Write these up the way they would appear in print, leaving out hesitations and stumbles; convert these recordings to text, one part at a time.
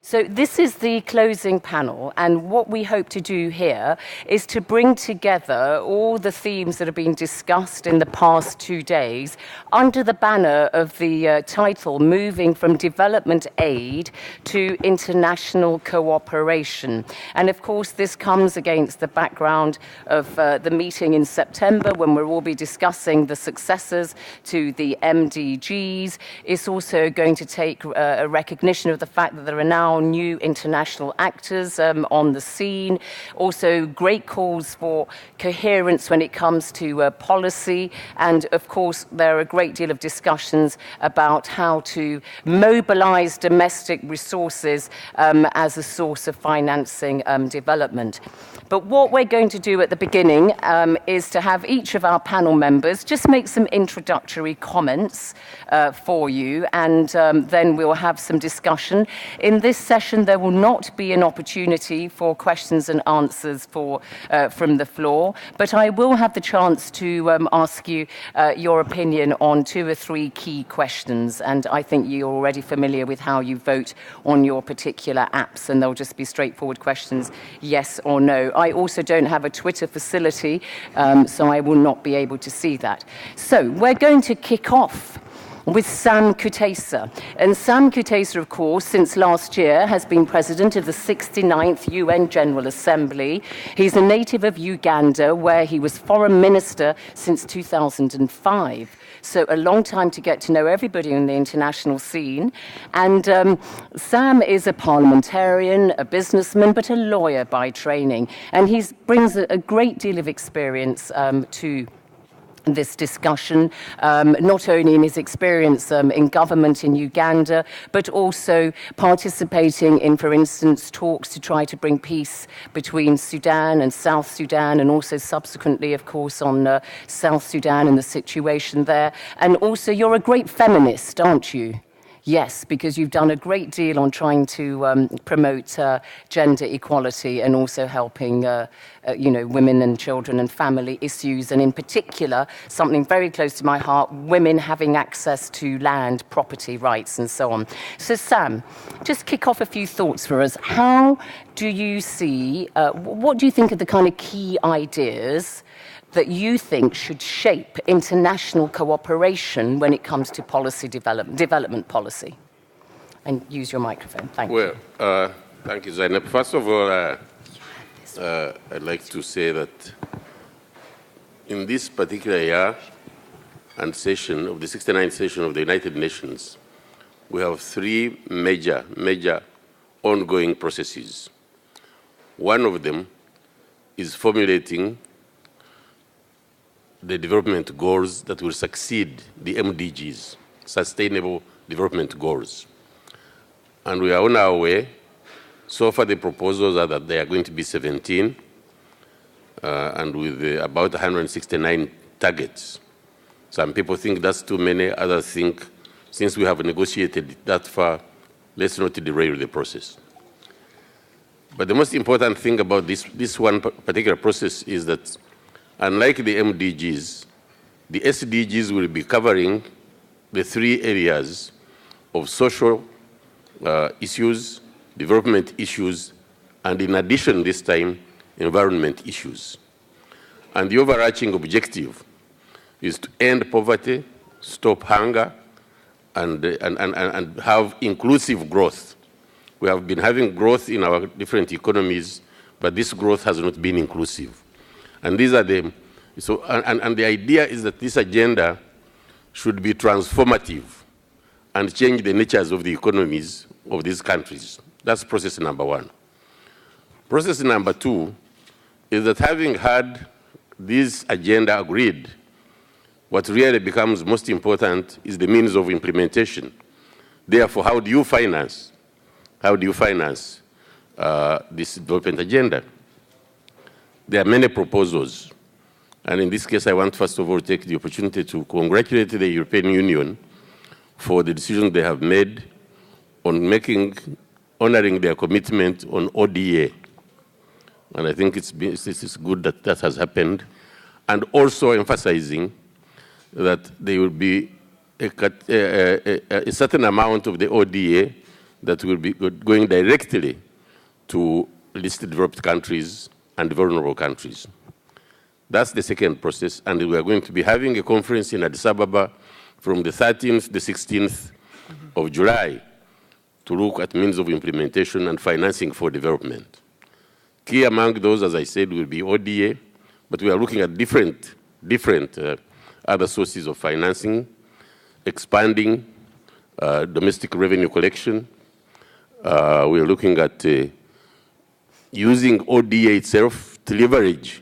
So this is the closing panel, and what we hope to do here is to bring together all the themes that have been discussed in the past 2 days under the banner of the title, Moving from Development Aid to International Cooperation. And of course, this comes against the background of the meeting in September when we'll all be discussing the successors to the MDGs. It's also going to take a recognition of the fact that there are now new international actors on the scene. Also, great calls for coherence when it comes to policy. And of course, there are a great deal of discussions about how to mobilize domestic resources as a source of financing development. But what we're going to do at the beginning is to have each of our panel members just make some introductory comments for you, and then we'll have some discussion. In this session, there will not be an opportunity for questions and answers from the floor, but I will have the chance to ask you your opinion on 2 or 3 key questions, and I think you're already familiar with how you vote on your particular apps, and they'll just be straightforward questions, yes or no. I also don't have a Twitter facility, so I will not be able to see that. So we're going to kick off with Sam Kutesa. And Sam Kutesa, of course, since last year has been president of the 69th UN General Assembly. He's a native of Uganda, where he was foreign minister since 2005. So a long time to get to know everybody on the international scene. And Sam is a parliamentarian, a businessman, but a lawyer by training. And he brings a great deal of experience to this discussion, not only in his experience in government in Uganda, but also participating in, for instance, talks to try to bring peace between Sudan and South Sudan, and also subsequently, of course, on South Sudan and the situation there. And also, you're a great feminist, aren't you? Yes, because you've done a great deal on trying to promote gender equality and also helping women and children and family issues, and in particular, something very close to my heart, women having access to land, property rights, and so on. So Sam, just kick off a few thoughts for us. How do you see, what do you think are the kind of key ideas that you think should shape international cooperation when it comes to policy development policy? And use your microphone. Thank you. Well, thank you, Zainab. First of all, I'd like to say that in this particular year and session of the 69th session of the United Nations, we have 3 major ongoing processes. One of them is formulating the development goals that will succeed the MDGs, Sustainable Development Goals. And we are on our way. So far, the proposals are that they are going to be 17, and with about 169 targets. Some people think that's too many, others think, since we have negotiated that far, let's not derail the process. But the most important thing about this one particular process is that unlike the MDGs, the SDGs will be covering the 3 areas of social issues, development issues, and in addition this time, environment issues. And the overarching objective is to end poverty, stop hunger, and have inclusive growth. We have been having growth in our different economies, but this growth has not been inclusive. And these are the, and the idea is that this agenda should be transformative and change the natures of the economies of these countries. That's process number 1. Process number 2 is that having had this agenda agreed, what really becomes most important is the means of implementation. Therefore, how do you finance this development agenda? There are many proposals. And in this case, I want first of all to take the opportunity to congratulate the European Union for the decision they have made on honoring their commitment on ODA. And I think it's good that that has happened. And also emphasizing that there will be a certain amount of the ODA that will be going directly to least developed countries and vulnerable countries. That's the second process, and we are going to be having a conference in Addis Ababa from the 13th to the 16th of July to look at means of implementation and financing for development. Key among those, as I said, will be ODA, but we are looking at different other sources of financing, expanding domestic revenue collection. We are looking at using ODA itself to leverage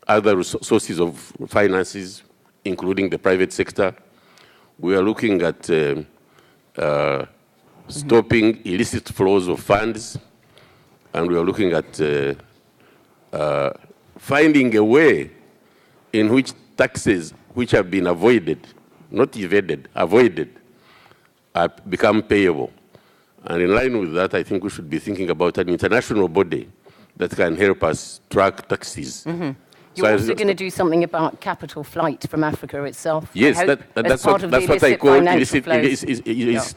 other sources of finances, including the private sector. We are looking at stopping illicit flows of funds, and we are looking at finding a way in which taxes which have been avoided, not evaded, avoided, become payable. And in line with that, I think we should be thinking about an international body that can help us track taxes. You're also going to do something about capital flight from Africa itself. Yes, that's what I call illicit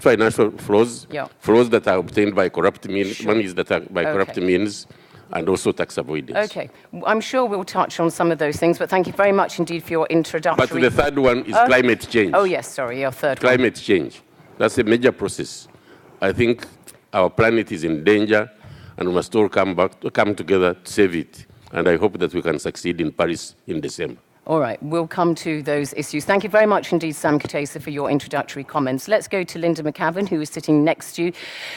financial flows, flows that are obtained by corrupt means, monies that are by corrupt means, and also tax avoidance. Okay, I'm sure we'll touch on some of those things, but thank you very much indeed for your introductory. But the third one is climate change. Oh yes, sorry, your third one. Climate change. That's a major process. I think our planet is in danger, and we must all come together to save it. And I hope that we can succeed in Paris in December. All right, we'll come to those issues. Thank you very much indeed, Sam Kutesa, for your introductory comments. Let's go to Linda McCavan, who is sitting next to you.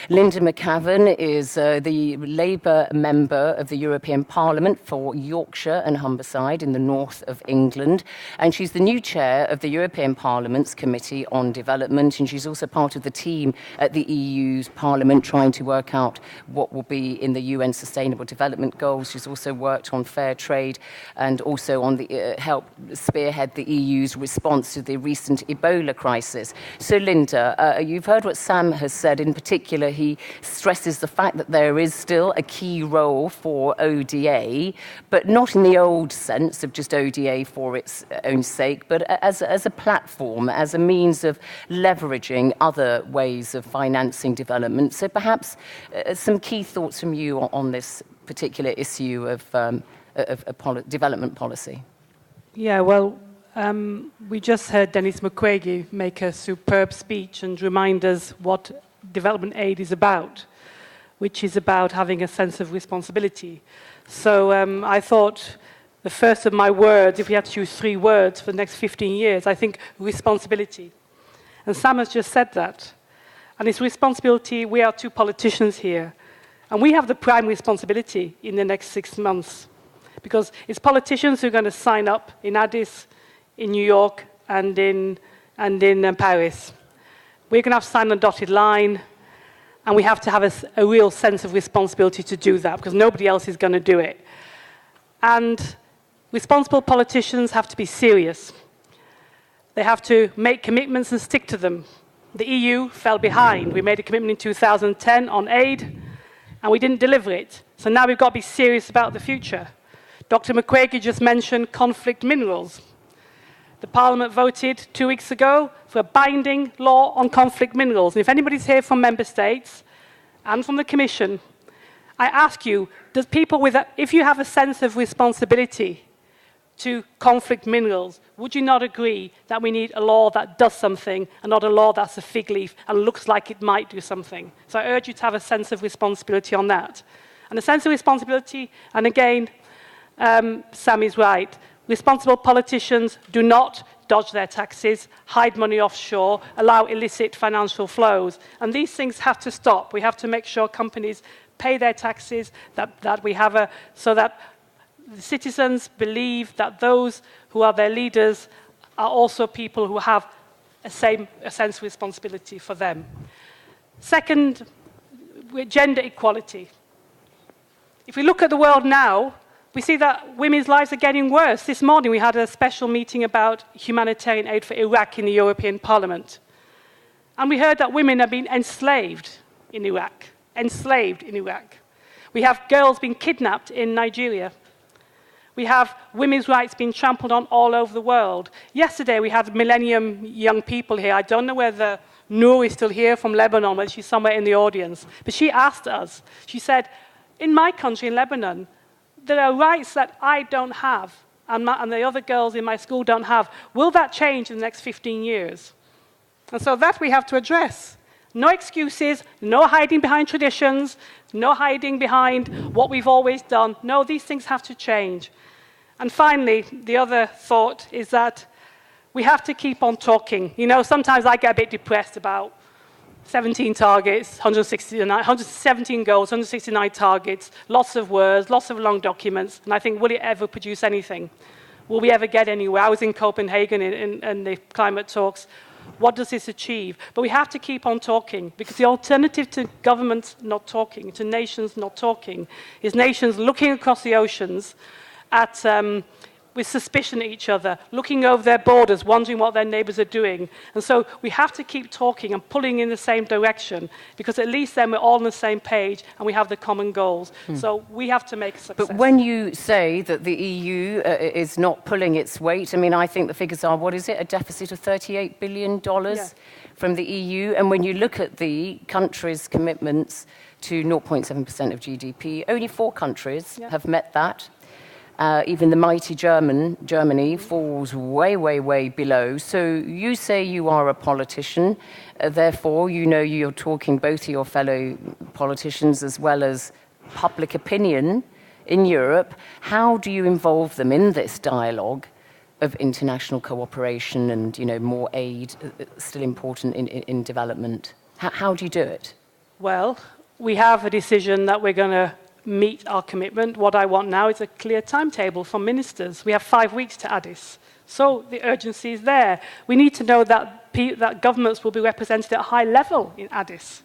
Linda McCavan is the Labour member of the European Parliament for Yorkshire and Humberside in the north of England. And she's the new chair of the European Parliament's Committee on Development. And she's also part of the team at the EU's Parliament trying to work out what will be in the UN Sustainable Development Goals. She's also worked on fair trade and also on the help spearhead the EU's response to the recent Ebola crisis. So, Linda, you've heard what Sam has said. In particular, he stresses the fact that there is still a key role for ODA, but not in the old sense of just ODA for its own sake, but as a platform, as a means of leveraging other ways of financing development. So perhaps some key thoughts from you on this particular issue of development policy. Yeah, well, we just heard Denis Mukwege make a superb speech and remind us what development aid is about, which is about having a sense of responsibility. So I thought the first of my words, if we had to choose 3 words for the next 15 years, I think responsibility. And Sam has just said that. And it's responsibility, we are 2 politicians here, and we have the prime responsibility in the next 6 months. Because it's politicians who are going to sign up in Addis, in New York, and in Paris. We're going to have to sign on a dotted line, and we have to have a real sense of responsibility to do that, because nobody else is going to do it. And responsible politicians have to be serious. They have to make commitments and stick to them. The EU fell behind. We made a commitment in 2010 on aid, and we didn't deliver it. So now we've got to be serious about the future. Dr. Mukwege just mentioned conflict minerals. The Parliament voted 2 weeks ago for a binding law on conflict minerals. And if anybody's here from Member States and from the Commission, I ask you, if you have a sense of responsibility to conflict minerals, would you not agree that we need a law that does something and not a law that's a fig leaf and looks like it might do something? So I urge you to have a sense of responsibility on that. And a sense of responsibility, and again, Sam is right. Responsible politicians do not dodge their taxes, hide money offshore, allow illicit financial flows. And these things have to stop. We have to make sure companies pay their taxes, so that the citizens believe that those who are their leaders are also people who have a sense of responsibility for them. Second, gender equality. If we look at the world now, we see that women's lives are getting worse. This morning we had a special meeting about humanitarian aid for Iraq in the European Parliament. And we heard that women have been enslaved in Iraq. We have girls being kidnapped in Nigeria. We have women's rights being trampled on all over the world. Yesterday we had Millennium young people here. I don't know whether Noor is still here from Lebanon, but she's somewhere in the audience. But she asked us, she said, in my country, in Lebanon, there are rights that I don't have, and the other girls in my school don't have. Will that change in the next 15 years? And so that we have to address. No excuses, no hiding behind traditions, no hiding behind what we've always done. No, these things have to change. And finally, the other thought is that we have to keep on talking. You know, sometimes I get a bit depressed about 17 targets, 117 goals, 169 targets, lots of words, lots of long documents, and I think, will it ever produce anything? Will we ever get anywhere? I was in Copenhagen in the climate talks. What does this achieve? But we have to keep on talking, because the alternative to governments not talking, to nations not talking, is nations looking across the oceans at with suspicion at each other, looking over their borders, wondering what their neighbours are doing. And so we have to keep talking and pulling in the same direction, because at least then we're all on the same page and we have the common goals. So we have to make a success. But when you say that the EU is not pulling its weight, I mean, I think the figures are, what is it, a deficit of $38 billion from the EU? And when you look at the countries' commitments to 0.7% of GDP, only 4 countries have met that. Even the mighty Germany falls way, way, way below. So you say you are a politician, therefore you know you're talking both to your fellow politicians as well as public opinion in Europe. How do you involve them in this dialogue of international cooperation and, you know, more aid, still important in development? How do you do it? Well, we have a decision that we're going to meet our commitment. What I want now is a clear timetable from ministers. We have 5 weeks to Addis. So the urgency is there. We need to know that governments will be represented at a high level in Addis,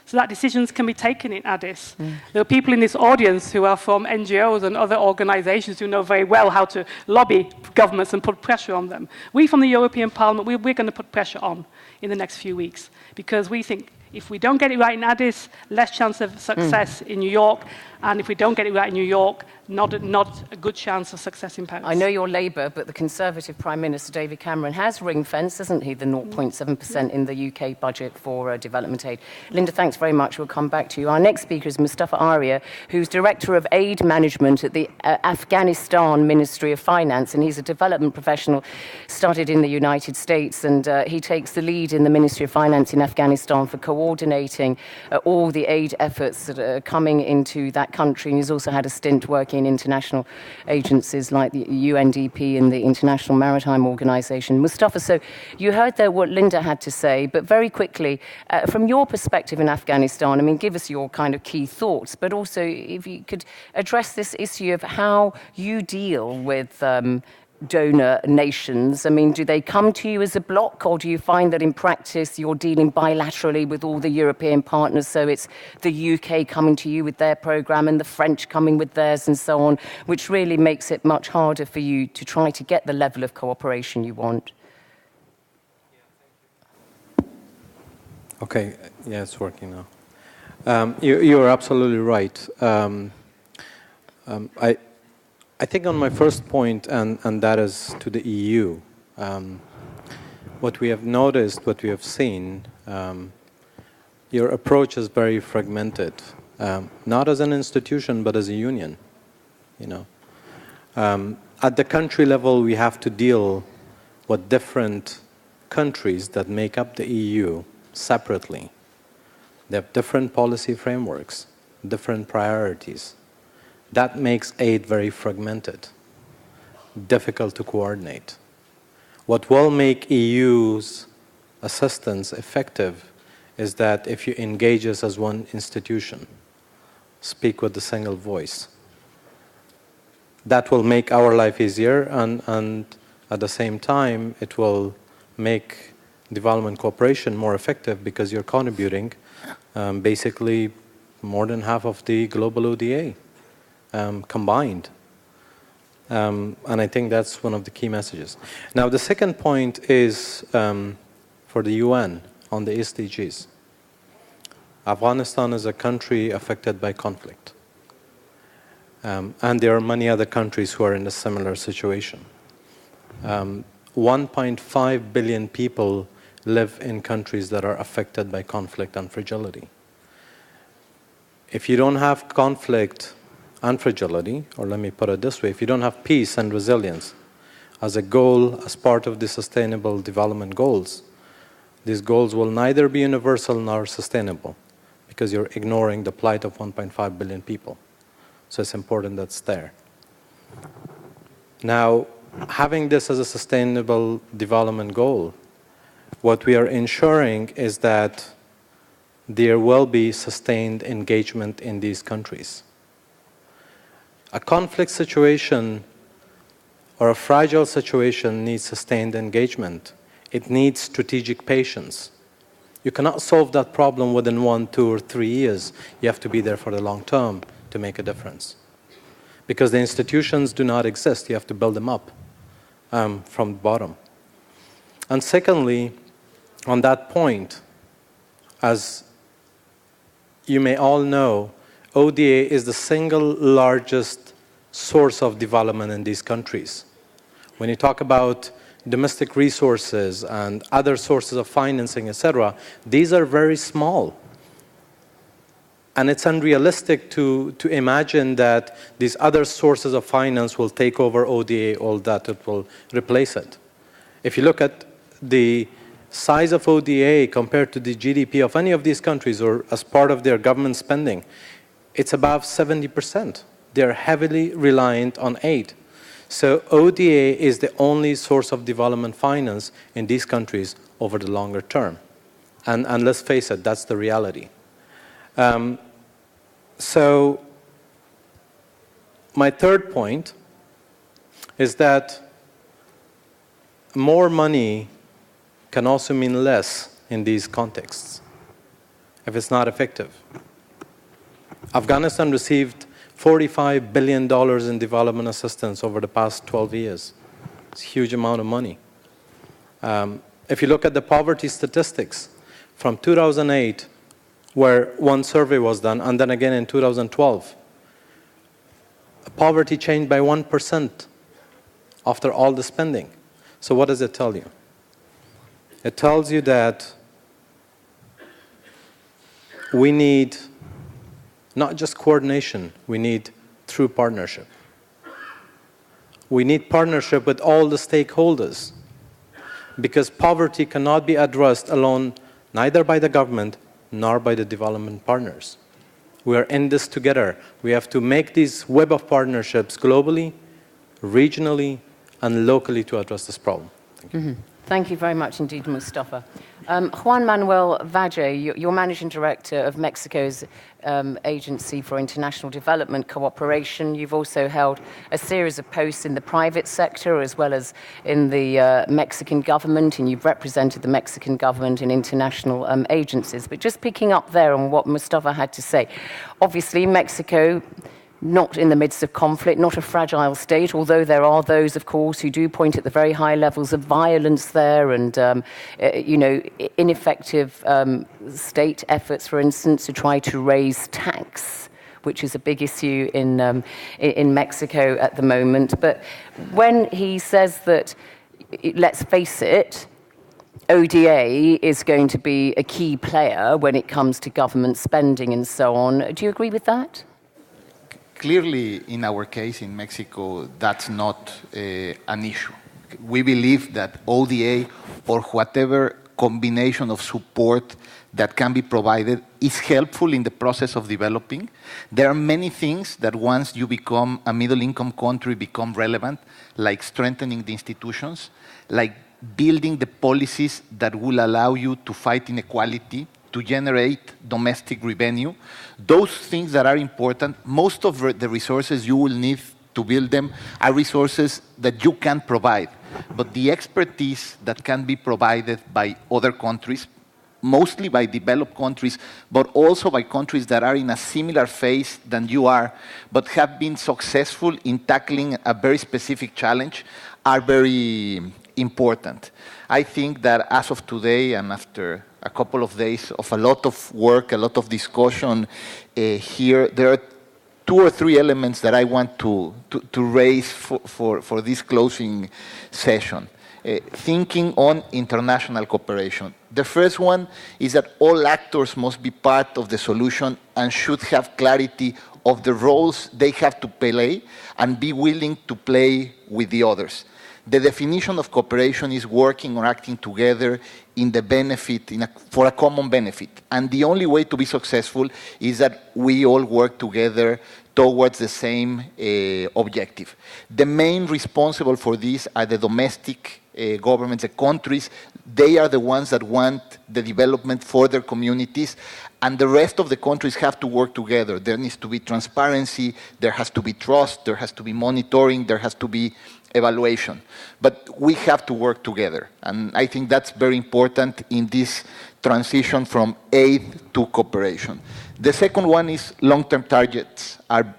so that decisions can be taken in Addis. There are people in this audience who are from NGOs and other organizations who know very well how to lobby governments and put pressure on them. We from the European Parliament, we're going to put pressure on in the next few weeks, because we think if we don't get it right in Addis, less chance of success in New York. And if we don't get it right in New York, not a good chance of success in Paris. I know you're Labour, but the Conservative Prime Minister, David Cameron, has ring-fenced, hasn't he, the 0.7% in the UK budget for development aid. Linda, thanks very much. We'll come back to you. Our next speaker is Mustafa Arya, who's Director of Aid Management at the Afghanistan Ministry of Finance, and he's a development professional, studied in the United States, and he takes the lead in the Ministry of Finance in Afghanistan for coordinating all the aid efforts that are coming into that country. And he's also had a stint working in international agencies like the UNDP and the International Maritime Organization. Mustafa, so you heard there what Linda had to say, but very quickly, from your perspective in Afghanistan, I mean, give us your kind of key thoughts, but also if you could address this issue of how you deal with donor nations. I mean, do they come to you as a bloc, or do you find that in practice you're dealing bilaterally with all the European partners, so it's the UK coming to you with their programme and the French coming with theirs and so on, which really makes it much harder for you to try to get the level of cooperation you want? Okay, yeah, it's working now. You're absolutely right. I think on my first point, and that is to the EU, what we have noticed, what we have seen, your approach is very fragmented, not as an institution, but as a union. You know, at the country level, we have to deal with different countries that make up the EU separately. They have different policy frameworks, different priorities. That makes aid very fragmented, difficult to coordinate. What will make EU's assistance effective is that if you engage us as one institution, speak with a single voice, that will make our life easier, and at the same time, it will make development cooperation more effective, because you're contributing basically more than half of the global ODA. Combined. And I think that's one of the key messages. Now, the second point is for the UN on the SDGs. Afghanistan is a country affected by conflict. And there are many other countries who are in a similar situation. 1.5 billion people live in countries that are affected by conflict and fragility. If you don't have conflict and fragility, or let me put it this way, if you don't have peace and resilience as a goal, as part of the Sustainable Development Goals, these goals will neither be universal nor sustainable because you're ignoring the plight of 1.5 billion people. So it's important that's there. Now, having this as a sustainable development goal, what we are ensuring is that there will be sustained engagement in these countries. A conflict situation or a fragile situation needs sustained engagement. It needs strategic patience. You cannot solve that problem within 1, 2, or 3 years. You have to be there for the long term to make a difference. Because the institutions do not exist. You have to build them up from the bottom. And secondly, on that point, as you may all know, ODA is the single largest source of development in these countries. When you talk about domestic resources and other sources of financing, etc., these are very small. And it's unrealistic to imagine that these other sources of finance will take over ODA or that it will replace it. If you look at the size of ODA compared to the GDP of any of these countries or as part of their government spending, it's above 70%. They're heavily reliant on aid. So ODA is the only source of development finance in these countries over the longer term. And let's face it, that's the reality. So my third point is that more money can also mean less in these contexts if it's not effective. Afghanistan received $45 billion in development assistance over the past 12 years. It's a huge amount of money. If you look at the poverty statistics from 2008, where one survey was done, and then again in 2012, poverty changed by 1% after all the spending. So what does it tell you? It tells you that we need not just coordination, we need true partnership. We need partnership with all the stakeholders because poverty cannot be addressed alone, neither by the government nor by the development partners. We are in this together. We have to make these web of partnerships globally, regionally, and locally to address this problem. Thank you. Mm-hmm. Thank you very much indeed, Mustafa. Juan Manuel Valle, you're Managing Director of Mexico's Agency for International Development Cooperation. You've also held a series of posts in the private sector as well as in the Mexican government, and you've represented the Mexican government in international agencies. But just picking up there on what Mustafa had to say, obviously Mexico, not in the midst of conflict, not a fragile state, although there are those, of course, who do point at the very high levels of violence there and, ineffective state efforts, for instance, to try to raise tax, which is a big issue in Mexico at the moment. But when he says that, let's face it, ODA is going to be a key player when it comes to government spending and so on, do you agree with that? Clearly, in our case in Mexico, that's not an issue. We believe that ODA or whatever combination of support that can be provided is helpful in the process of developing. There are many things that once you become a middle-income country become relevant, like strengthening the institutions, like building the policies that will allow you to fight inequality, to generate domestic revenue. Those things that are important, most of the resources you will need to build them are resources that you can provide. But the expertise that can be provided by other countries, mostly by developed countries, but also by countries that are in a similar phase than you are, but have been successful in tackling a very specific challenge, are very important. I think that as of today and after a couple of days of a lot of work, a lot of discussion here, there are 2 or 3 elements that I want to raise for this closing session. thinking on international cooperation. The first one is that all actors must be part of the solution and should have clarity of the roles they have to play and be willing to play with the others. The definition of cooperation is working or acting together in the benefit, for a common benefit. And the only way to be successful is that we all work together towards the same objective. The main responsible for this are the domestic governments, the countries. They are the ones that want the development for their communities, and the rest of the countries have to work together. There needs to be transparency, there has to be trust, there has to be monitoring, there has to be evaluation. But we have to work together, and I think that's very important in this transition from aid to cooperation. The second one is long-term targets are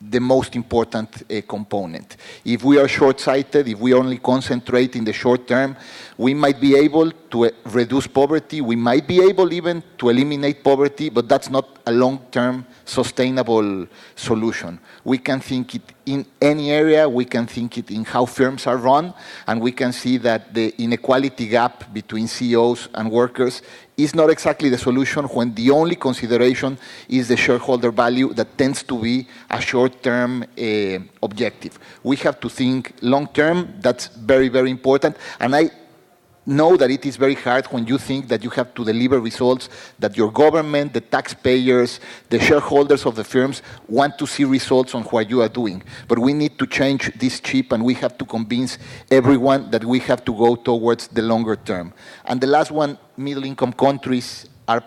the most important component. If we are short-sighted, if we only concentrate in the short term, we might be able to reduce poverty, we might be able even to eliminate poverty, but that's not a long-term sustainable solution. We can think it in any area, we can think it in how firms are run, and we can see that the inequality gap between CEOs and workers is not exactly the solution when the only consideration is the shareholder value that tends to be a short-term objective. We have to think long-term. That's very, very important. And I know that it is very hard when you think that you have to deliver results, that your government, the taxpayers, the shareholders of the firms want to see results on what you are doing. But we need to change this ship, and we have to convince everyone that we have to go towards the longer term. And the last one, middle-income countries are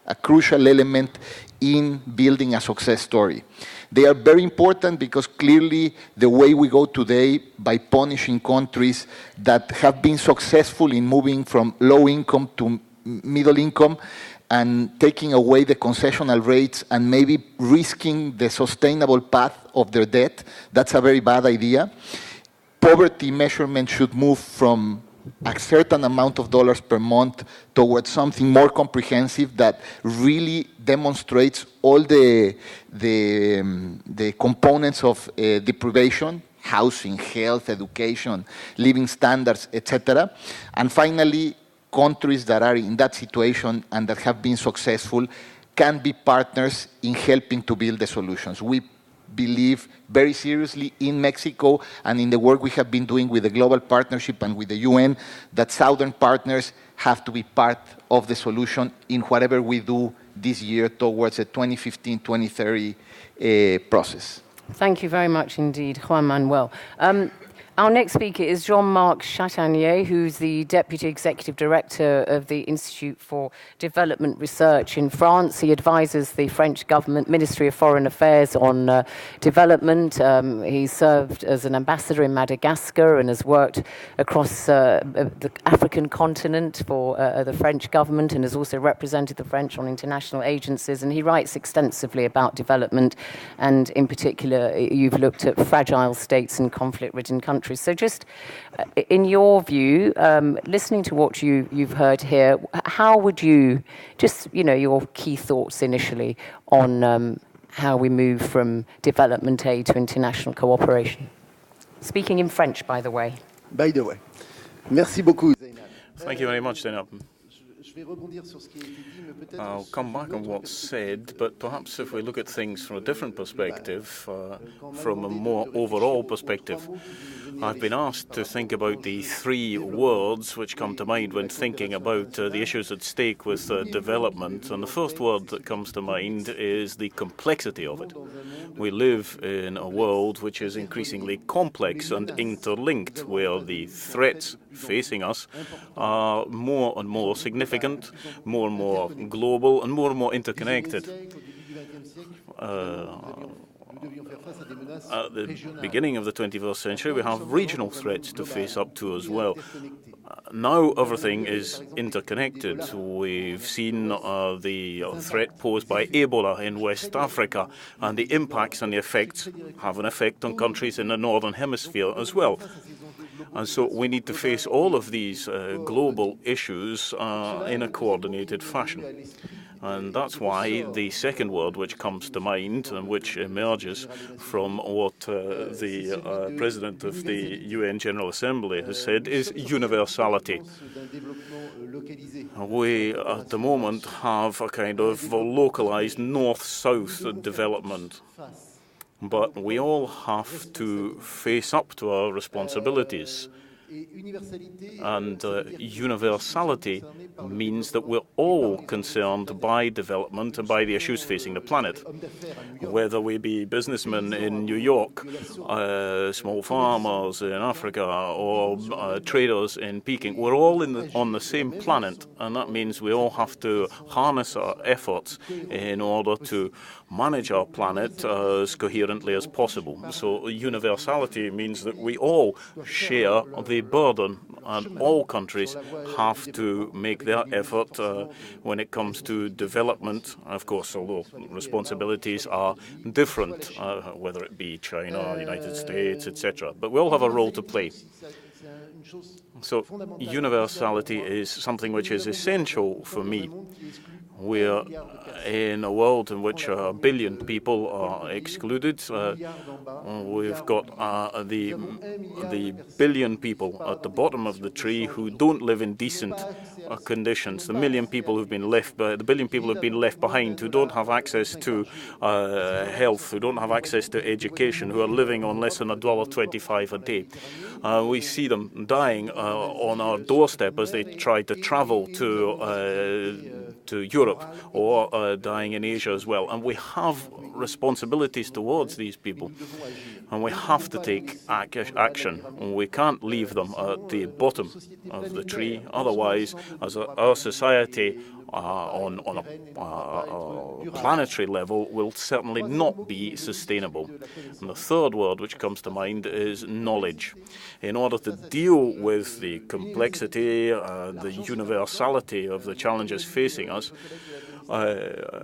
a crucial element in building a success story. They are very important because clearly the way we go today by punishing countries that have been successful in moving from low income to middle income and taking away the concessional rates and maybe risking the sustainable path of their debt, that's a very bad idea. Poverty measurement should move from a certain amount of dollars per month towards something more comprehensive that really demonstrates all the components of deprivation, housing, health, education, living standards, etc. And finally, countries that are in that situation and that have been successful can be partners in helping to build the solutions. We believe very seriously in Mexico and in the work we have been doing with the global partnership and with the UN that Southern partners have to be part of the solution in whatever we do this year towards the 2015-2030 process. Thank you very much indeed, Juan Manuel. Our next speaker is Jean-Marc Chatanier, who's the Deputy Executive Director of the Institute for Development Research in France. He advises the French government, Ministry of Foreign Affairs on development. He served as an ambassador in Madagascar and has worked across the African continent for the French government and has also represented the French on international agencies. And he writes extensively about development, and in particular, you've looked at fragile states and conflict-ridden countries. So just in your view, listening to what you've heard here, how would you, just, your key thoughts initially on how we move from development aid to international cooperation? Speaking in French, by the way. Merci beaucoup, Zainab. Thank you very much, Zainab. I'll come back on what's said, but perhaps if we look at things from a different perspective, from a more overall perspective, I've been asked to think about the three words which come to mind when thinking about the issues at stake with development. And the first word that comes to mind is the complexity of it. We live in a world which is increasingly complex and interlinked, where the threats facing us are more and more significant, more and more global, and more interconnected. At the beginning of the 21st century, we have regional threats to face up to as well. Now everything is interconnected. We've seen the threat posed by Ebola in West Africa, and the impacts and the effects have an effect on countries in the Northern Hemisphere as well. And so we need to face all of these global issues in a coordinated fashion. And that's why the second word which comes to mind and which emerges from what the President of the UN General Assembly has said is universality. We, at the moment, have a kind of localized north-south development. But we all have to face up to our responsibilities. And universality means that we're all concerned by development and by the issues facing the planet. Whether we be businessmen in New York, small farmers in Africa, or traders in Peking, we're all on the same planet, and that means we all have to harness our efforts in order to manage our planet as coherently as possible. So universality means that we all share the burden, and all countries have to make their effort when it comes to development. Of course, although responsibilities are different, whether it be China, United States, etc. But we all have a role to play. So universality is something which is essential for me. We're in a world in which 1 billion people are excluded. We've got the billion people at the bottom of the tree who don't live in decent conditions. The billion people who've been left behind, who don't have access to health, who don't have access to education, who are living on less than $1.25 a day. We see them dying on our doorstep as they try to travel to Europe, or dying in Asia as well. And we have responsibilities towards these people, and we have to take action. We can't leave them at the bottom of the tree. Otherwise, as our society on a planetary level will certainly not be sustainable. And the third word which comes to mind is knowledge. In order to deal with the complexity, the universality of the challenges facing us,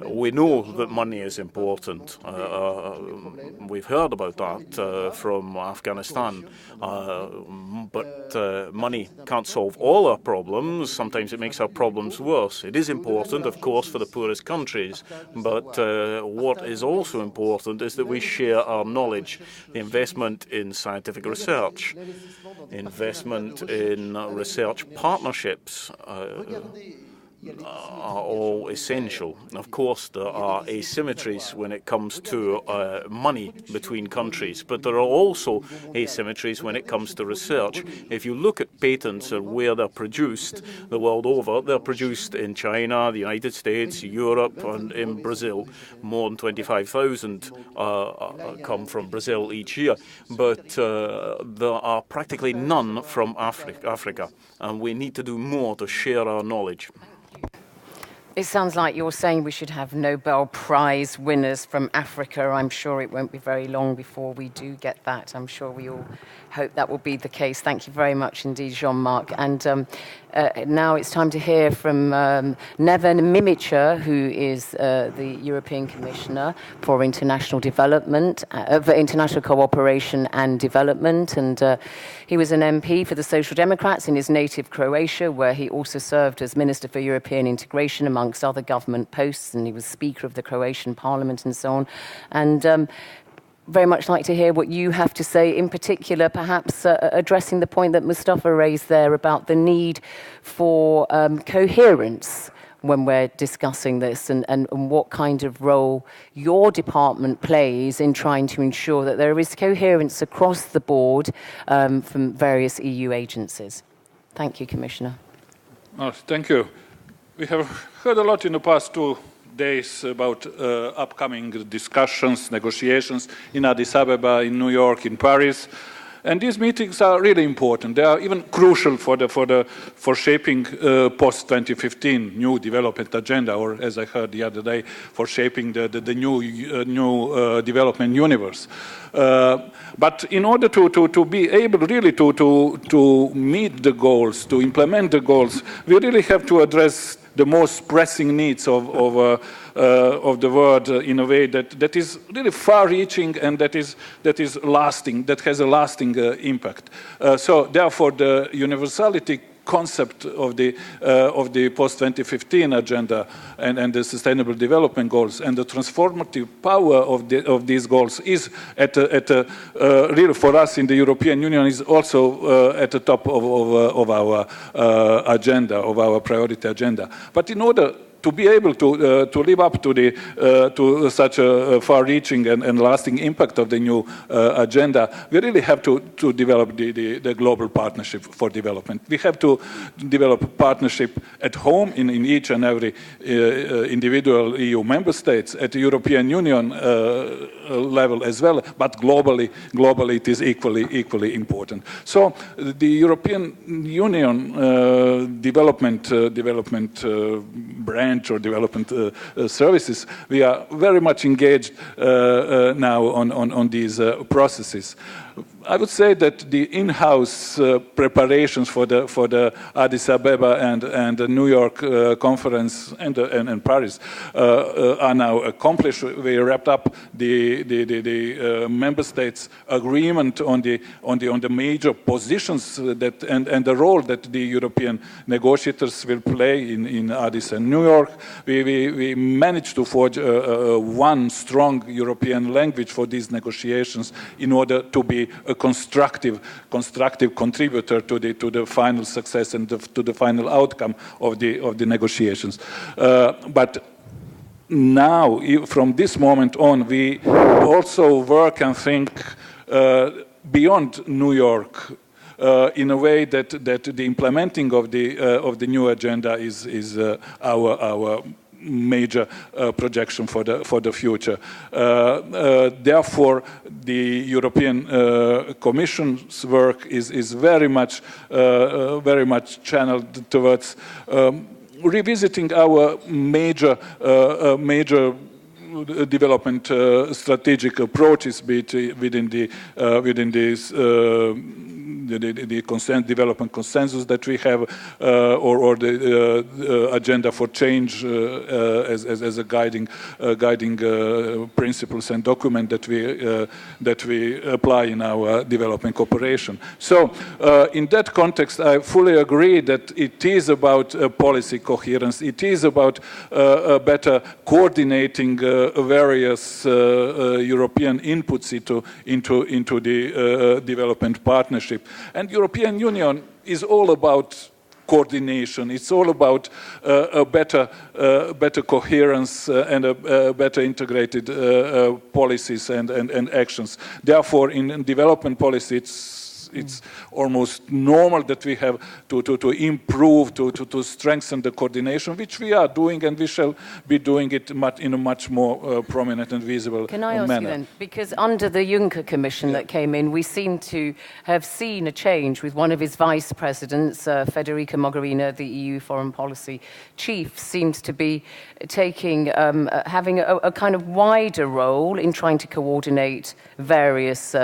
we know that money is important. We've heard about that from Afghanistan. But money can't solve all our problems. Sometimes it makes our problems worse. It is important, of course, for the poorest countries. But what is also important is that we share our knowledge. The investment in scientific research, investment in research partnerships, are all essential. Of course, there are asymmetries when it comes to money between countries, but there are also asymmetries when it comes to research. If you look at patents and where they're produced the world over, they're produced in China, the United States, Europe, and in Brazil. More than 25,000 come from Brazil each year, but there are practically none from Africa, and we need to do more to share our knowledge. It sounds like you're saying we should have Nobel Prize winners from Africa. I'm sure it won't be very long before we do get that. I'm sure we all hope that will be the case. Thank you very much indeed, Jean-Marc. And now it's time to hear from Neven Mimica, who is the European Commissioner for International Development, for International Cooperation and Development. And he was an MP for the Social Democrats in his native Croatia, where he also served as Minister for European Integration, amongst other government posts, and he was Speaker of the Croatian Parliament and so on. And very much like to hear what you have to say, in particular, perhaps addressing the point that Mustafa raised there about the need for coherence when we're discussing this, and what kind of role your department plays in trying to ensure that there is coherence across the board from various EU agencies. Thank you, Commissioner. Oh, thank you. We have heard a lot in the past 2 days about upcoming discussions, negotiations in Addis Ababa, in New York, in Paris. And these meetings are really important. They are even crucial for shaping post-2015 new development agenda, or as I heard the other day, for shaping the new development universe. But in order to be able really to meet the goals, to implement the goals, we really have to address the most pressing needs of the world in a way that is really far-reaching and that is lasting, that has a lasting impact. So therefore, the universality concept of the post-2015 agenda and the Sustainable Development Goals, and the transformative power of these goals is really for us in the European Union is also at the top of our agenda, of our priority agenda. But in order to be able to live up to such a far-reaching and lasting impact of the new agenda, we really have to develop the global partnership for development. We have to develop partnership at home in each and every individual EU member states, at the European Union level as well, but globally it is equally important. So the European Union development branch or development services, we are very much engaged now on these processes. I would say that the in-house preparations for the Addis Ababa and the New York conference and Paris are now accomplished. We wrapped up the member states' agreement on the major positions that and the role that the European negotiators will play in Addis and New York. We managed to forge one strong European language for these negotiations in order to be a constructive contributor to the final success and to the final outcome of the negotiations. But now, from this moment on, we also work and think beyond New York in a way that the implementing of the new agenda is our major projection for the future. Therefore, the European Commission's work is very much channeled towards revisiting our major development strategic approaches within this development consensus that we have, or the agenda for change as a guiding principles and document that we apply in our development cooperation. So, in that context, I fully agree that it is about policy coherence. It is about better coordinating various European inputs into the development partnership. And European Union is all about coordination. It's all about a better coherence and a better integrated policies and actions. Therefore, in development policy, it's almost normal that we have to improve, to strengthen the coordination, which we are doing, and we shall be doing it in a much more prominent and visible manner. Can I ask you then, because under the Juncker Commission that came in, we seem to have seen a change with one of his vice presidents, Federica Mogherini, the EU foreign policy chief, seems to be taking, having a kind of wider role in trying to coordinate various,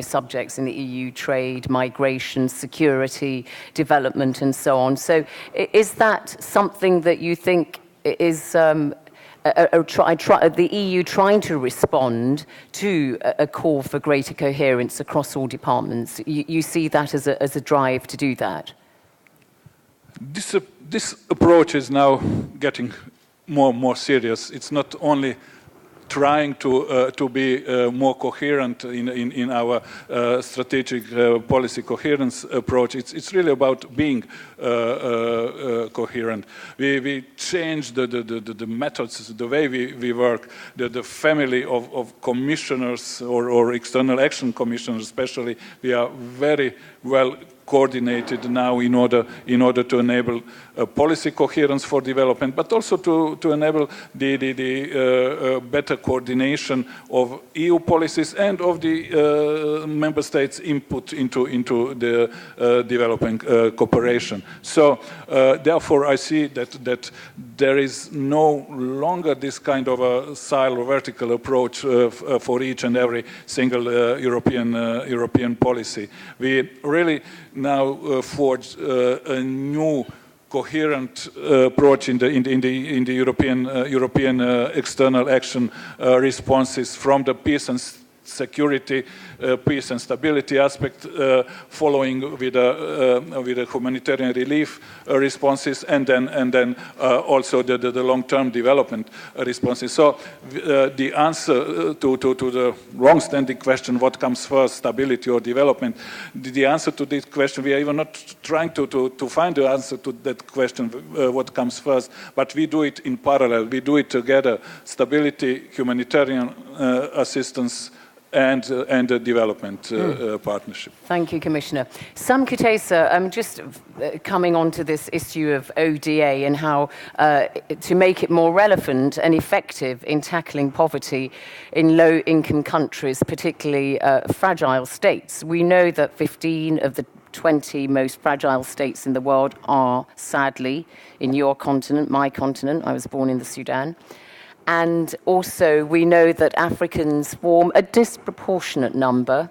subjects in the EU: trade, migration, security, development, and so on. So, is that something that you think is the EU trying to respond to a call for greater coherence across all departments? You see that as a drive to do that? This approach is now getting more and more serious. It's not only trying to be more coherent in our strategic policy coherence approach. It's really about being coherent. We change the methods, the way we work, the family of commissioners or external action commissioners especially. We are very well coordinated now in order to enable policy coherence for development, but also to enable the better coordination of EU policies and of the member states' input into the development cooperation. So, therefore, I see that there is no longer this kind of a silo vertical approach for each and every single European policy. We really now forge a new coherent approach in the European external action responses from the peace and security, peace and stability aspect, following with the humanitarian relief responses, and then also the long-term development responses. So the answer to the long-standing question, what comes first, stability or development, the answer to this question, we are even not trying to find the answer to that question, what comes first, but we do it in parallel, we do it together, stability, humanitarian assistance, and the development partnership. Thank you, Commissioner. Sam Kutesa, just coming on to this issue of ODA and how to make it more relevant and effective in tackling poverty in low-income countries, particularly fragile states. We know that 15 of the 20 most fragile states in the world are, sadly, in your continent, my continent. I was born in the Sudan. And also, we know that Africans form a disproportionate number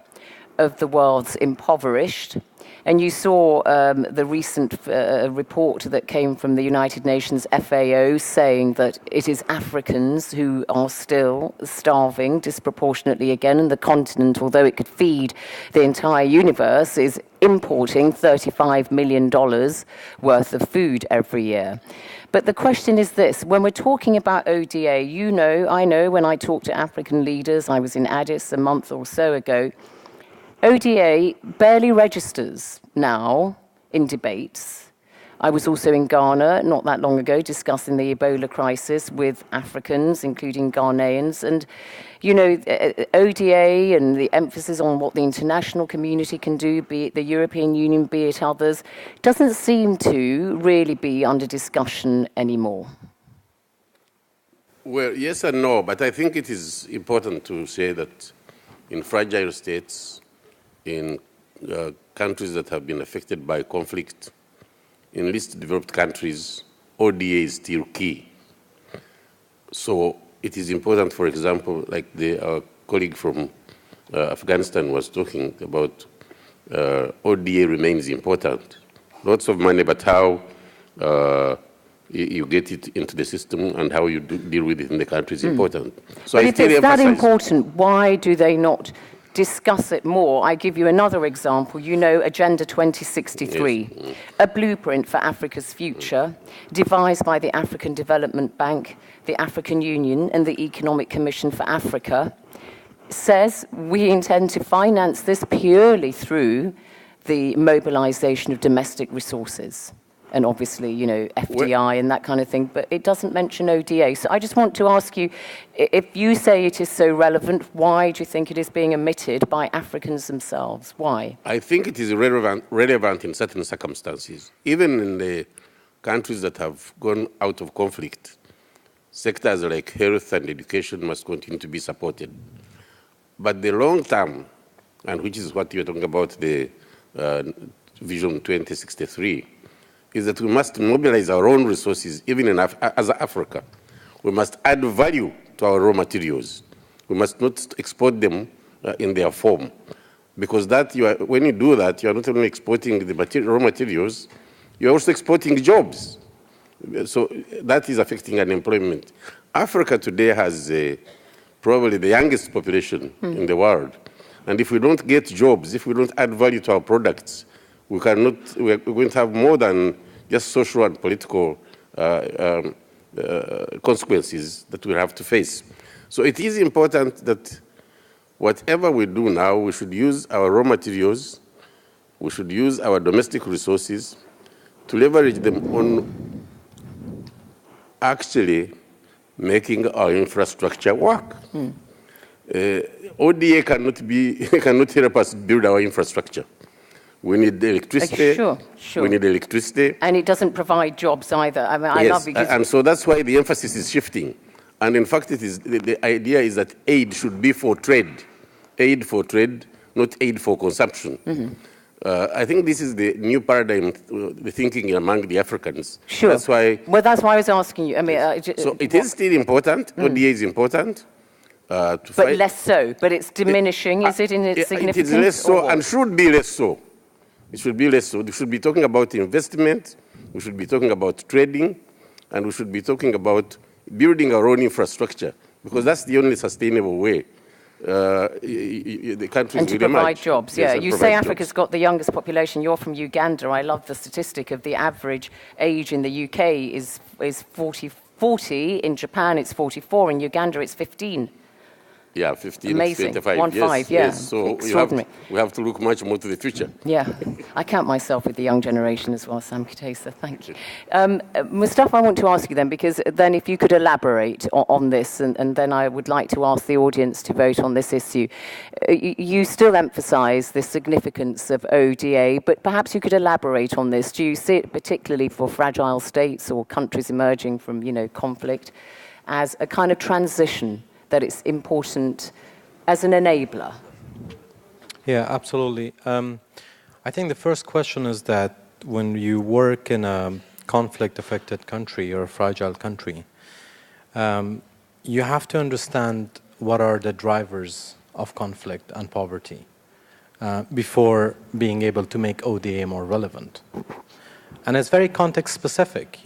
of the world's impoverished. And you saw the recent report that came from the United Nations FAO saying that it is Africans who are still starving disproportionately again, and the continent, although it could feed the entire universe, is importing $35 million worth of food every year. But the question is this, when we're talking about ODA, you know, I know when I talk to African leaders, I was in Addis a month or so ago, ODA barely registers now in debates. I was also in Ghana not that long ago discussing the Ebola crisis with Africans, including Ghanaians. And, you know, ODA and the emphasis on what the international community can do, be it the European Union, be it others, doesn't seem to really be under discussion anymore. Well, yes and no, but I think it is important to say that in fragile states, in countries that have been affected by conflict, in least developed countries, ODA is still key. So it is important, for example, like our colleague from Afghanistan was talking about, ODA remains important. Lots of money, but how you get it into the system and how you deal with it in the country is important. So but if it's that important, why do they not discuss it more? I give you another example. You know, Agenda 2063, yes. A blueprint for Africa's future, devised by the African Development Bank, the African Union, and the Economic Commission for Africa, says we intend to finance this purely through the mobilization of domestic resources. And obviously, you know, FDI and that kind of thing, but it doesn't mention ODA. So I just want to ask you, if you say it is so relevant, why do you think it is being omitted by Africans themselves? Why? I think it is relevant in certain circumstances. Even in the countries that have gone out of conflict, sectors like health and education must continue to be supported. But the long term, and which is what you're talking about, the Vision 2063, is that we must mobilize our own resources, even as Africa. We must add value to our raw materials. We must not export them in their form. Because when you do that, you are not only exporting the raw materials, you're also exporting jobs. So that is affecting unemployment. Africa today has probably the youngest population in the world. And if we don't get jobs, if we don't add value to our products, we're going to have more than just social and political consequences that we have to face. So it is important that whatever we do now, we should use our raw materials, we should use our domestic resources to leverage them on actually making our infrastructure work. ODA cannot help us build our infrastructure. We need the electricity. Sure. We need electricity. And it doesn't provide jobs either. I mean, yes. I love it. And so that's why the emphasis is shifting. And in fact, it is the idea is that aid should be for trade. Aid for trade, not aid for consumption. I think this is the new paradigm, the thinking among the Africans. Sure. That's why. Well, that's why I was asking you. I mean, so it is still important. ODA is important. But less so. But it's diminishing, is it, in its significance? It is less so and should be less so. It should be less so. We should be talking about investment. We should be talking about trading. And we should be talking about building our own infrastructure. Because that's the only sustainable way. the countries and to will provide emerge. jobs. Yes, Yeah, and you provide say jobs. Africa's got the youngest population. You're from Uganda. I love the statistic of the average age in the UK is 40. In Japan, it's 44. In Uganda, it's 15. Yeah, 15, Amazing. 25. 1-5, yes, yeah. yes. So Extraordinary. we have to look much more to the future. Yeah, I count myself with the young generation as well, Sam Kutesa, thank you. Mustafa, I want to ask you then, because then if you could elaborate on this, and then I would like to ask the audience to vote on this issue. You still emphasise the significance of ODA, but perhaps you could elaborate on this. Do you see it particularly for fragile states or countries emerging from, conflict as a kind of transition, that it's important as an enabler? Yeah, absolutely. I think the first question is that when you work in a conflict-affected country or a fragile country, you have to understand what are the drivers of conflict and poverty before being able to make ODA more relevant. And it's very context-specific.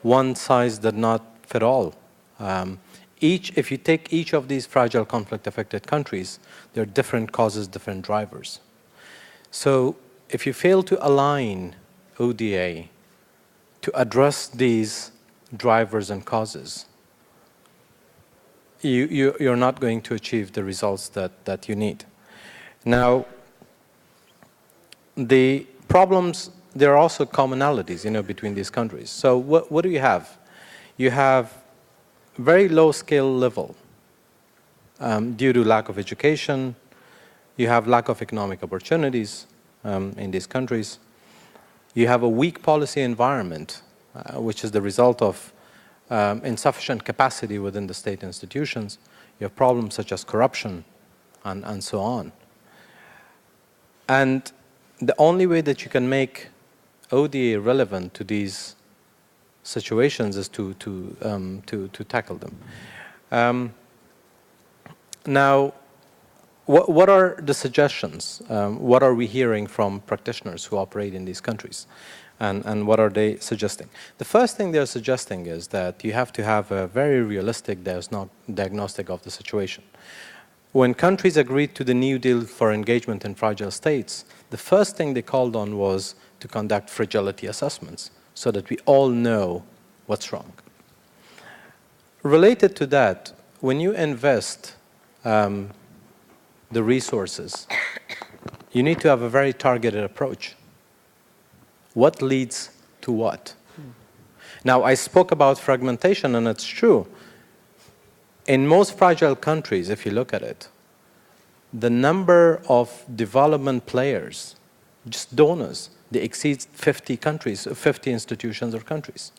One size does not fit all. If you take each of these fragile conflict-affected countries, there are different causes, different drivers. So if you fail to align ODA to address these drivers and causes, you're not going to achieve the results that you need. Now, the problems, there are also commonalities, between these countries. So what do you have? You have very low skill level due to lack of education. You have lack of economic opportunities in these countries. You have a weak policy environment, which is the result of insufficient capacity within the state institutions. You have problems such as corruption and so on. And the only way that you can make ODA relevant to these situations is to tackle them. Now, what are the suggestions? What are we hearing from practitioners who operate in these countries? And what are they suggesting? The first thing they're suggesting is that you have to have a very realistic diagnostic of the situation. When countries agreed to the New Deal for engagement in fragile states, the first thing they called on was to conduct fragility assessments, so that we all know what's wrong. Related to that, when you invest the resources, you need to have a very targeted approach. What leads to what? Now, I spoke about fragmentation, and it's true. In most fragile countries, if you look at it, the number of development players, just donors, they exceed 50 countries, 50 institutions or countries.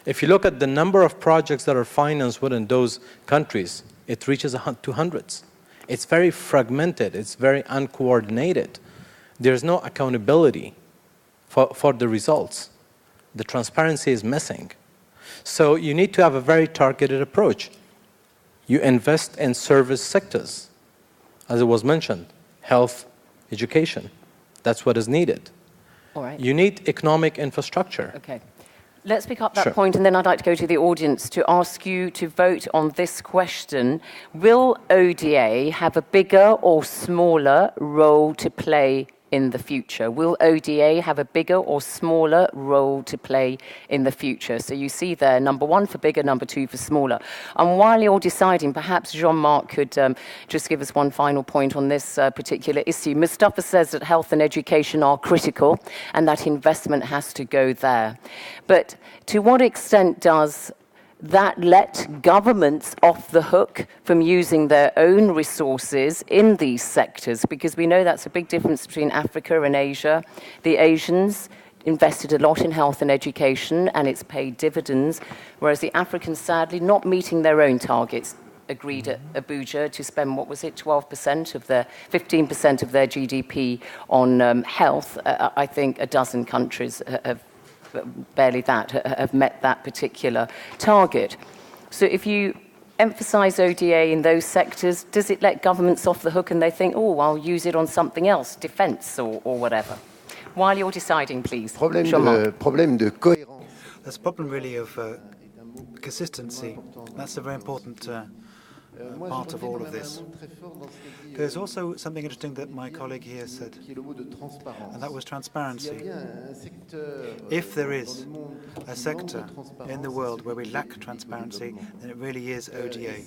If you look at the number of projects that are financed within those countries, it reaches to hundreds. It's very fragmented. It's very uncoordinated. There's no accountability for the results. The transparency is missing. So you need to have a very targeted approach. You invest in service sectors, as it was mentioned, health, education. That's what is needed. All right. You need economic infrastructure. Okay. Let's pick up that Sure. point, and then I'd like to go to the audience to ask you to vote on this question. Will ODA have a bigger or smaller role to play in the future? Will ODA have a bigger or smaller role to play in the future? So you see there, number one for bigger, number two for smaller. And while you're deciding, perhaps Jean-Marc could just give us one final point on this particular issue. Mustafa says that health and education are critical and that investment has to go there. But to what extent does that let governments off the hook from using their own resources in these sectors? Because we know that's a big difference between Africa and Asia. The Asians invested a lot in health and education, and it's paid dividends, whereas the Africans, sadly, not meeting their own targets, agreed at Abuja to spend, what was it, 15% of their GDP on health. I think a dozen countries have barely that, have met that particular target. So if you emphasize ODA in those sectors, does it let governments off the hook and they think, oh, I'll use it on something else, defense or whatever? While you're deciding, please. Problème de cohérence. There's a problem really of consistency. That's a very important part of all of this. There's also something interesting that my colleague here said, and that was transparency. If there is a sector in the world where we lack transparency, then it really is ODA.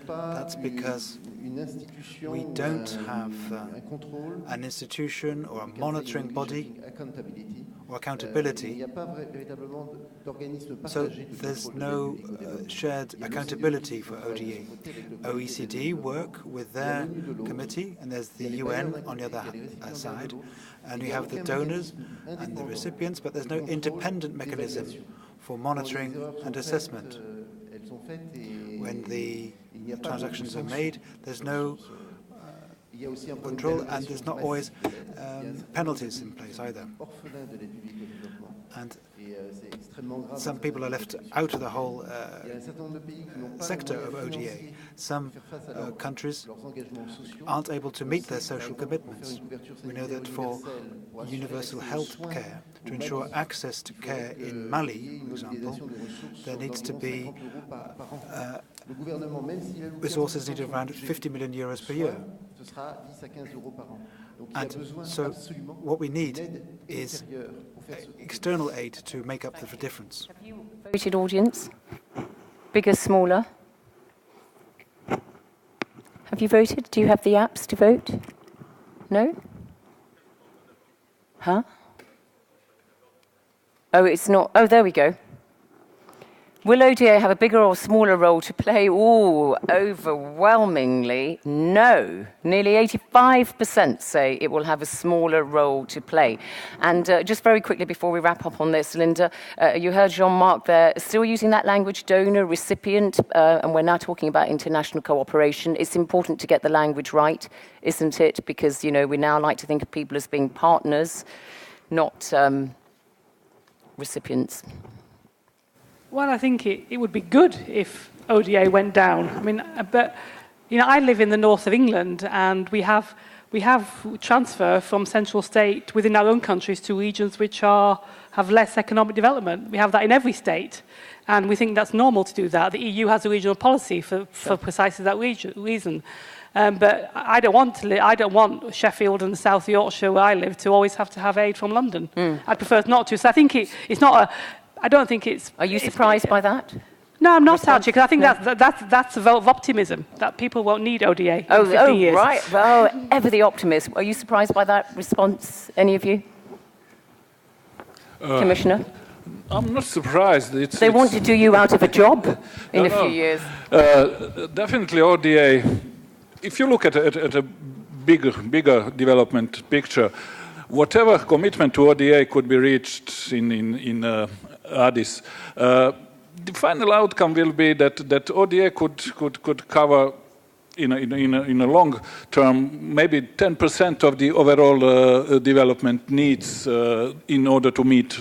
That's because we don't have an institution or a monitoring body or accountability. So there's no shared accountability for ODA. OECD work with their committee, and there's the UN on the other side, and we have the donors and the recipients, but there's no independent mechanism for monitoring and assessment. When the transactions are made, there's no control, and there's not always penalties in place either. And some people are left out of the whole sector of ODA. Some countries aren't able to meet their social commitments. We know that for universal health care, to ensure access to care in Mali, for example, there needs to be resources needed around 50 million euros per year. And so what we need is external aid to make up the difference. Have you voted, audience? Bigger, smaller? Have you voted? Do you have the apps to vote? No? Huh? Oh, it's not. Oh, there we go. Will ODA have a bigger or smaller role to play? Ooh, overwhelmingly, no. Nearly 85% say it will have a smaller role to play. And just very quickly before we wrap up on this, Linda, you heard Jean-Marc there, still using that language, donor, recipient, and we're now talking about international cooperation. It's important to get the language right, isn't it? Because, you know, we now like to think of people as being partners, not recipients. Well, I think it would be good if ODA went down. I mean, but you know, I live in the north of England, and we have transfer from central state within our own countries to regions which have less economic development. We have that in every state, and we think that's normal to do that. The EU has a regional policy for precisely that reason. But I don't want Sheffield and South Yorkshire, where I live, to always have to have aid from London. I'd prefer not to. So I think it's not a. I don't think it's. Are you surprised by that? No, I'm not actually, because I think that's a vote of optimism, that people won't need ODA in 50 years. Right. Well, ever the optimist. Are you surprised by that response, any of you? Commissioner? I'm not surprised. They want to do you out of a job in a few years. Definitely ODA. If you look at a bigger development picture, whatever commitment to ODA could be reached in Addis, the final outcome will be that ODA could cover in a long term maybe 10% of the overall development needs in order to meet,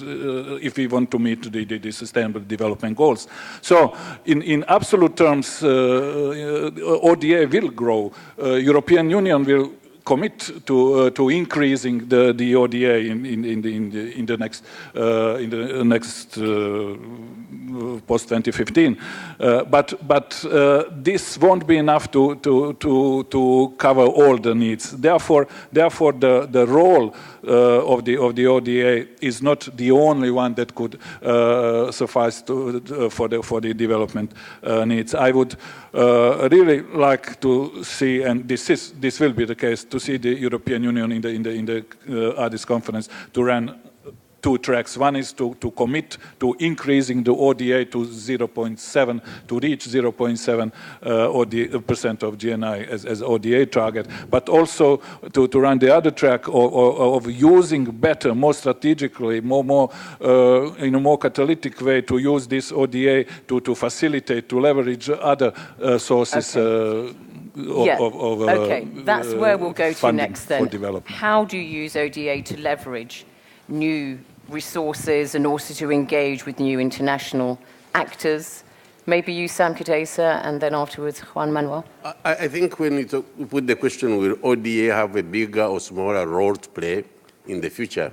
if we want to meet the sustainable development goals. So in absolute terms, ODA will grow. European Union will commit to increasing the ODA in the next post 2015, but this won't be enough to cover all the needs. Therefore the role of the ODA is not the only one that could suffice for the development needs. I would really like to see, and this will be the case, to see the European Union in the Addis conference to run two tracks. One is to commit to increasing the ODA to 0.7, to reach 0.7% of GNI as ODA target, but also to run the other track of using better, more strategically, more in a more catalytic way to use this ODA to facilitate, to leverage other sources. Okay, that's where we'll go to next then. Development. How do you use ODA to leverage new resources and also to engage with new international actors? Maybe you, Sam Kudesa, and then afterwards Juan Manuel. I think when you put the question, will ODA have a bigger or smaller role to play in the future,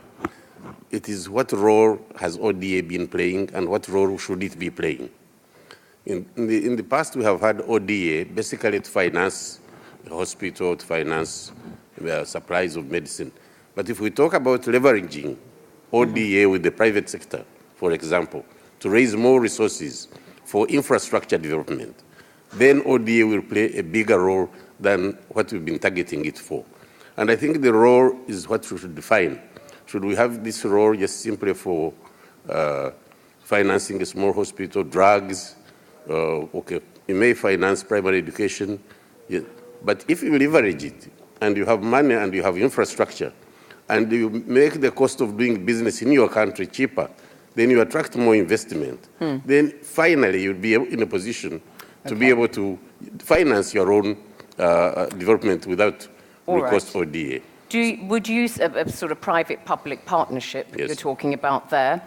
it is what role has ODA been playing and what role should it be playing? In the past, we have had ODA, basically to finance the hospital, to finance supplies of medicine. But if we talk about leveraging ODA with the private sector, for example, to raise more resources for infrastructure development, then ODA will play a bigger role than what we've been targeting it for. And I think the role is what we should define. Should we have this role just simply for financing a small hospital, drugs? Okay, you may finance primary education, yeah. But if you leverage it, and you have money and you have infrastructure, and you make the cost of doing business in your country cheaper, then you attract more investment. Then finally you'll be in a position to be able to finance your own development without recourse for DA. Would you use a sort of private-public partnership Yes. you're talking about there?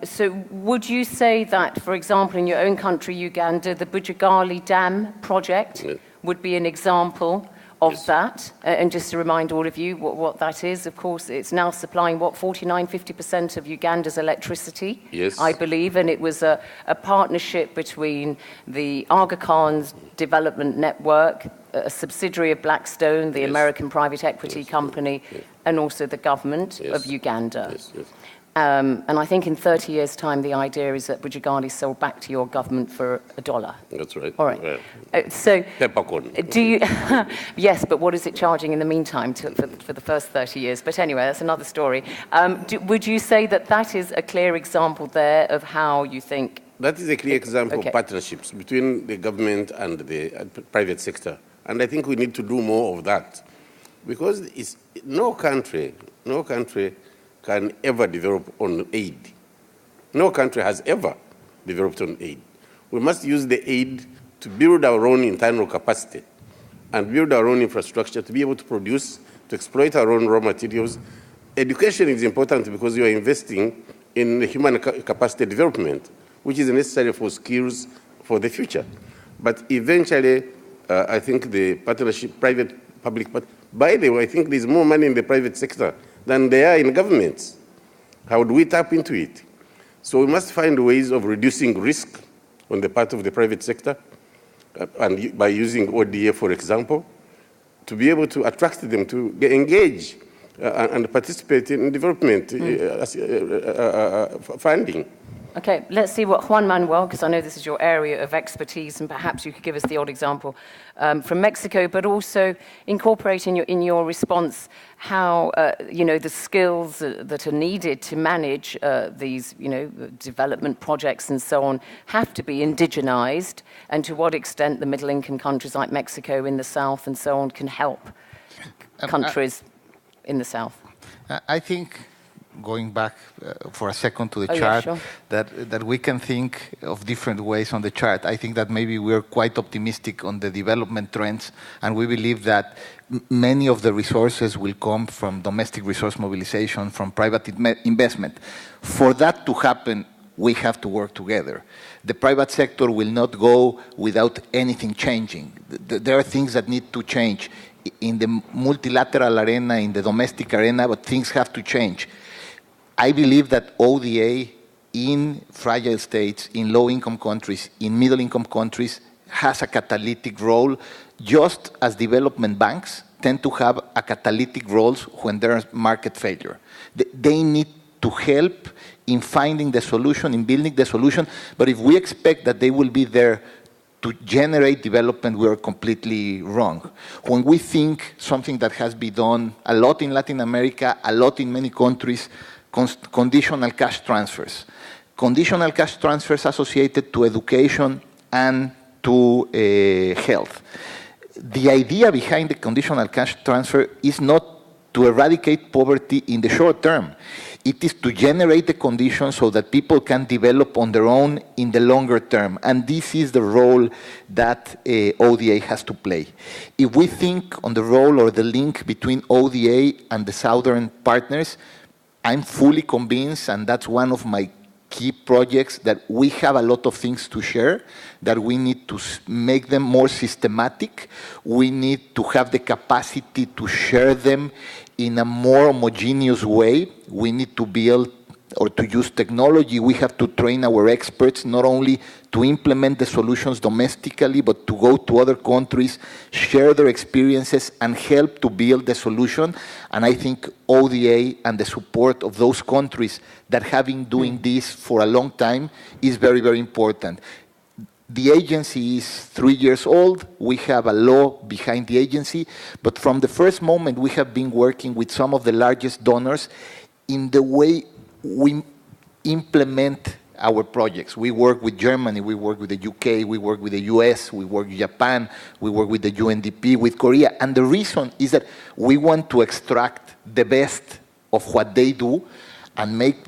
So would you say that, for example, in your own country, Uganda, the Bujagali Dam project would be an example of that? And just to remind all of you what that is, of course, it's now supplying, 49–50% of Uganda's electricity, Yes. I believe, and it was a partnership between the Aga Khan's Development Network, a subsidiary of Blackstone, the American private equity company, and also the government of Uganda. And I think in 30 years' time, the idea is that Bujagali is sold back to your government for $1. That's right. All right. So, do you? Yes, but what is it charging in the meantime for the first 30 years? But anyway, that's another story. Would you say that that is a clear example there of how you think? That is a clear example of partnerships between the government and the private sector. And I think we need to do more of that. Because no country can ever develop on aid. No country has ever developed on aid. We must use the aid to build our own internal capacity and build our own infrastructure to be able to produce, to exploit our own raw materials. Education is important because you are investing in human capacity development, which is necessary for skills for the future. But eventually, I think the partnership, private-public, by the way, I think there's more money in the private sector than there are in governments. How do we tap into it? So we must find ways of reducing risk on the part of the private sector, and by using ODA, for example, to be able to attract them to engage and participate in development funding. Okay, let's see what Juan Manuel, because I know this is your area of expertise, and perhaps you could give us the odd example from Mexico, but also incorporating in your response how the skills that are needed to manage these development projects and so on have to be indigenized, and to what extent the middle-income countries like Mexico in the south and so on can help countries in the south. I think, going back for a second to the chart, sure. that we can think of different ways on the chart. I think that maybe we're quite optimistic on the development trends, and we believe that many of the resources will come from domestic resource mobilization, from private investment. For that to happen, we have to work together. The private sector will not go without anything changing. There are things that need to change in the multilateral arena, in the domestic arena, but things have to change. I believe that ODA in fragile states, in low-income countries, in middle-income countries, has a catalytic role, just as development banks tend to have a catalytic role when there is market failure. They need to help in finding the solution, in building the solution, but if we expect that they will be there to generate development, we are completely wrong. When we think something that has been done a lot in Latin America, a lot in many countries, conditional cash transfers. Conditional cash transfers associated to education and to health. The idea behind the conditional cash transfer is not to eradicate poverty in the short term. It is to generate the conditions so that people can develop on their own in the longer term. And this is the role that ODA has to play. If we think on the role or the link between ODA and the southern partners, I'm fully convinced, and that's one of my key projects, that we have a lot of things to share, that we need to make them more systematic. We need to have the capacity to share them in a more homogeneous way. We need to build or to use technology. We have to train our experts not only to implement the solutions domestically, but to go to other countries, share their experiences, and help to build the solution. And I think ODA and the support of those countries that have been doing this for a long time is very, very important. The agency is 3 years old. We have a law behind the agency. But from the first moment, we have been working with some of the largest donors in the way we implement our projects. We work with Germany, we work with the UK, we work with the US, we work with Japan, we work with the UNDP, with Korea. And the reason is that we want to extract the best of what they do and make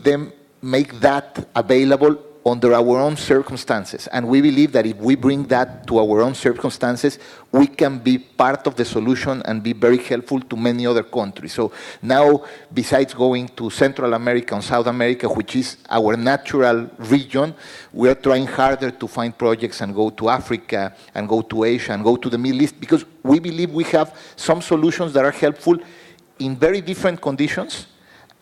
that available under our own circumstances. And we believe that if we bring that to our own circumstances, we can be part of the solution and be very helpful to many other countries. So now, besides going to Central America and South America, which is our natural region, we are trying harder to find projects and go to Africa and go to Asia and go to the Middle East, because we believe we have some solutions that are helpful in very different conditions,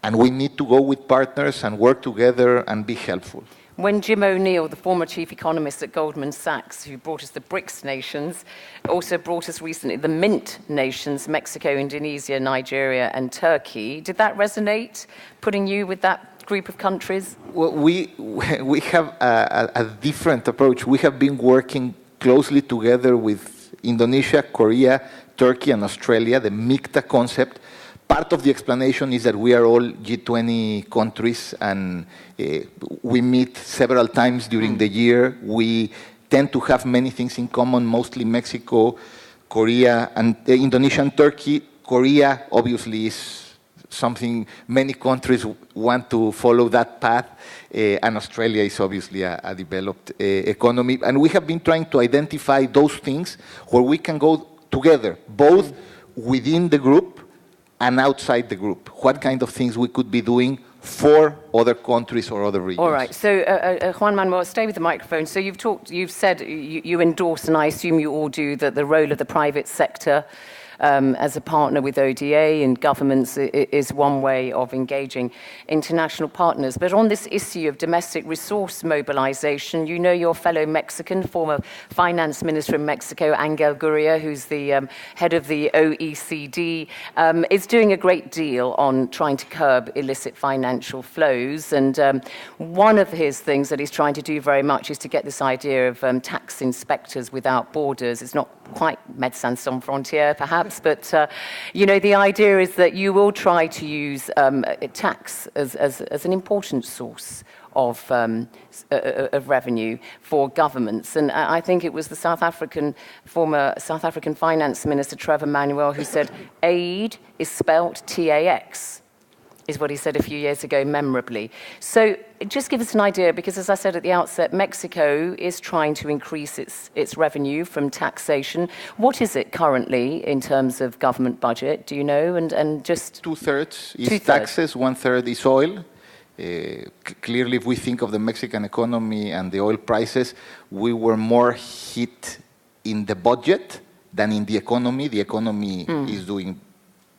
and we need to go with partners and work together and be helpful. When Jim O'Neill, the former chief economist at Goldman Sachs, who brought us the BRICS nations, also brought us recently the MINT nations, Mexico, Indonesia, Nigeria, and Turkey, did that resonate, putting you with that group of countries? Well, we have a different approach. We have been working closely together with Indonesia, Korea, Turkey, and Australia, the MICTA concept. Part of the explanation is that we are all G20 countries, and we meet several times during the year. We tend to have many things in common, mostly Mexico, Korea, and Indonesia and Turkey. Korea, obviously, is something many countries want to follow that path, and Australia is obviously a developed economy. And we have been trying to identify those things where we can go together, both within the group and outside the group. What kind of things we could be doing for other countries or other regions. All right. So, Juan Manuel, stay with the microphone. So you've said you endorse, and I assume you all do, that the role of the private sector as a partner with ODA and governments is one way of engaging international partners. But on this issue of domestic resource mobilization, you know your fellow Mexican, former finance minister in Mexico, Angel Gurria, who's the head of the OECD, is doing a great deal on trying to curb illicit financial flows. And one of his things that he's trying to do very much is to get this idea of tax inspectors without borders. It's not quite Médecins Sans Frontières, perhaps, but the idea is that you will try to use tax as an important source of revenue for governments. And I think it was the former South African finance minister, Trevor Manuel, who said aid is spelt TAX, is what he said a few years ago memorably. So just give us an idea, because as I said at the outset, Mexico is trying to increase its revenue from taxation. What is it currently in terms of government budget? Do you know? And just 2/3 is taxes, 1/3 is oil. Clearly, if we think of the Mexican economy and the oil prices, we were more hit in the budget than in the economy. The economy is doing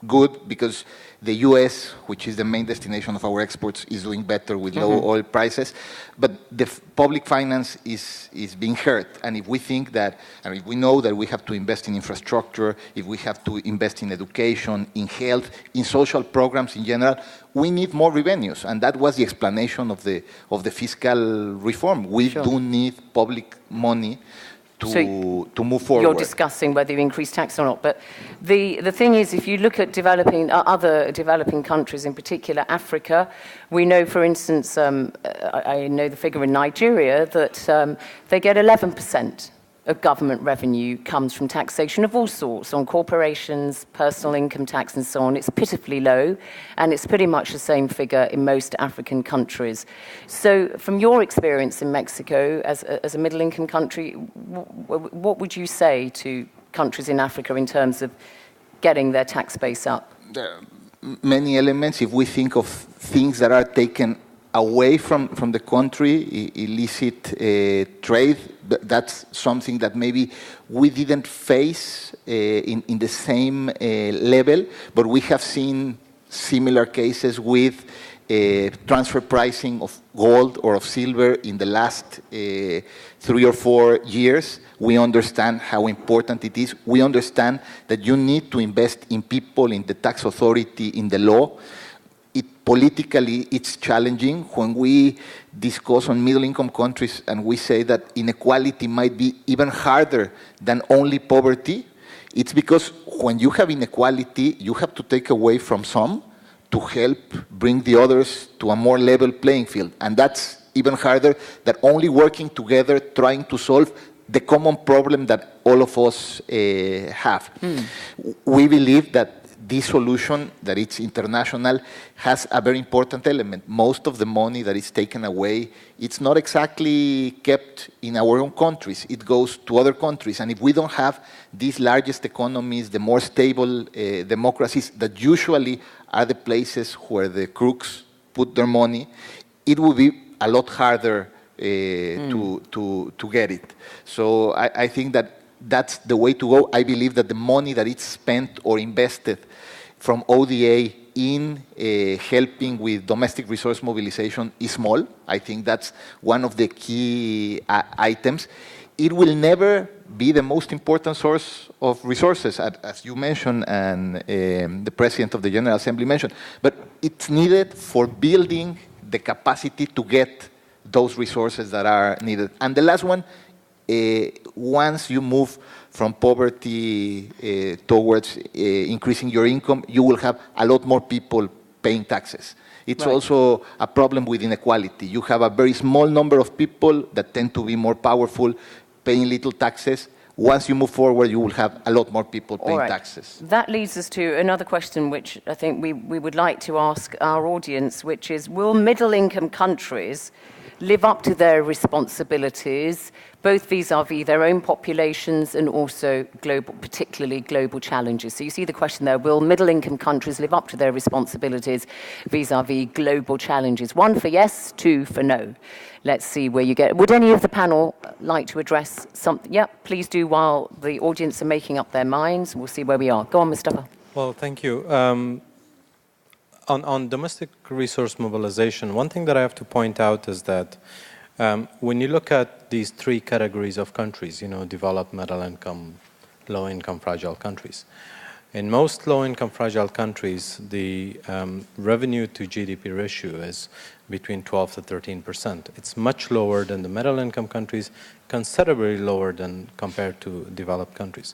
good because the US, which is the main destination of our exports, is doing better with low oil prices. But the public finance is being hurt. And if we think that, and if we know that we have to invest in infrastructure, if we have to invest in education, in health, in social programs in general, we need more revenues. And that was the explanation of the fiscal reform. We do need public money to move forward. You're discussing whether you increase tax or not. But the thing is, if you look at other developing countries, in particular Africa, we know, for instance, I know the figure in Nigeria, that they get 11% of government revenue comes from taxation of all sorts, on corporations, personal income tax and so on. It's pitifully low, and it's pretty much the same figure in most African countries. So from your experience in Mexico as a middle-income country, what would you say to countries in Africa in terms of getting their tax base up? There are many elements. If we think of things that are taken away from the country, illicit trade, that's something that maybe we didn't face in the same level, but we have seen similar cases with transfer pricing of gold or of silver in the last 3 or 4 years. We understand how important it is. We understand that you need to invest in people, in the tax authority, in the law. Politically, it's challenging when we discuss on middle-income countries and we say that inequality might be even harder than only poverty. It's because when you have inequality, you have to take away from some to help bring the others to a more level playing field. And that's even harder than only working together, trying to solve the common problem that all of us have. We believe that this solution, that it's international, has a very important element. Most of the money that is taken away, it's not exactly kept in our own countries. It goes to other countries. And if we don't have these largest economies, the more stable democracies that usually are the places where the crooks put their money, it will be a lot harder to get it. So I think that that's the way to go. I believe that the money that is spent or invested from ODA in helping with domestic resource mobilization is small. I think that's one of the key items. It will never be the most important source of resources, as you mentioned and the President of the General Assembly mentioned, but it's needed for building the capacity to get those resources that are needed. And the last one, once you move from poverty towards increasing your income, you will have a lot more people paying taxes. It's also a problem with inequality. You have a very small number of people that tend to be more powerful, paying little taxes. Once you move forward, you will have a lot more people paying taxes. That leads us to another question which I think we would like to ask our audience, which is, will middle-income countries live up to their responsibilities, both vis-à-vis their own populations and also global, particularly global challenges? So you see the question there, will middle-income countries live up to their responsibilities vis-à-vis global challenges? 1 for yes, 2 for no. Let's see where you get. Would any of the panel like to address something? Yeah, please do while the audience are making up their minds. We'll see where we are. Go on, Mustafa. Well, thank you. On domestic resource mobilization, one thing that I have to point out is that when you look at these 3 categories of countries, developed, middle income, low income, fragile countries. In most low income, fragile countries, the revenue to GDP ratio is between 12 to 13%. It's much lower than the middle income countries, considerably lower than compared to developed countries.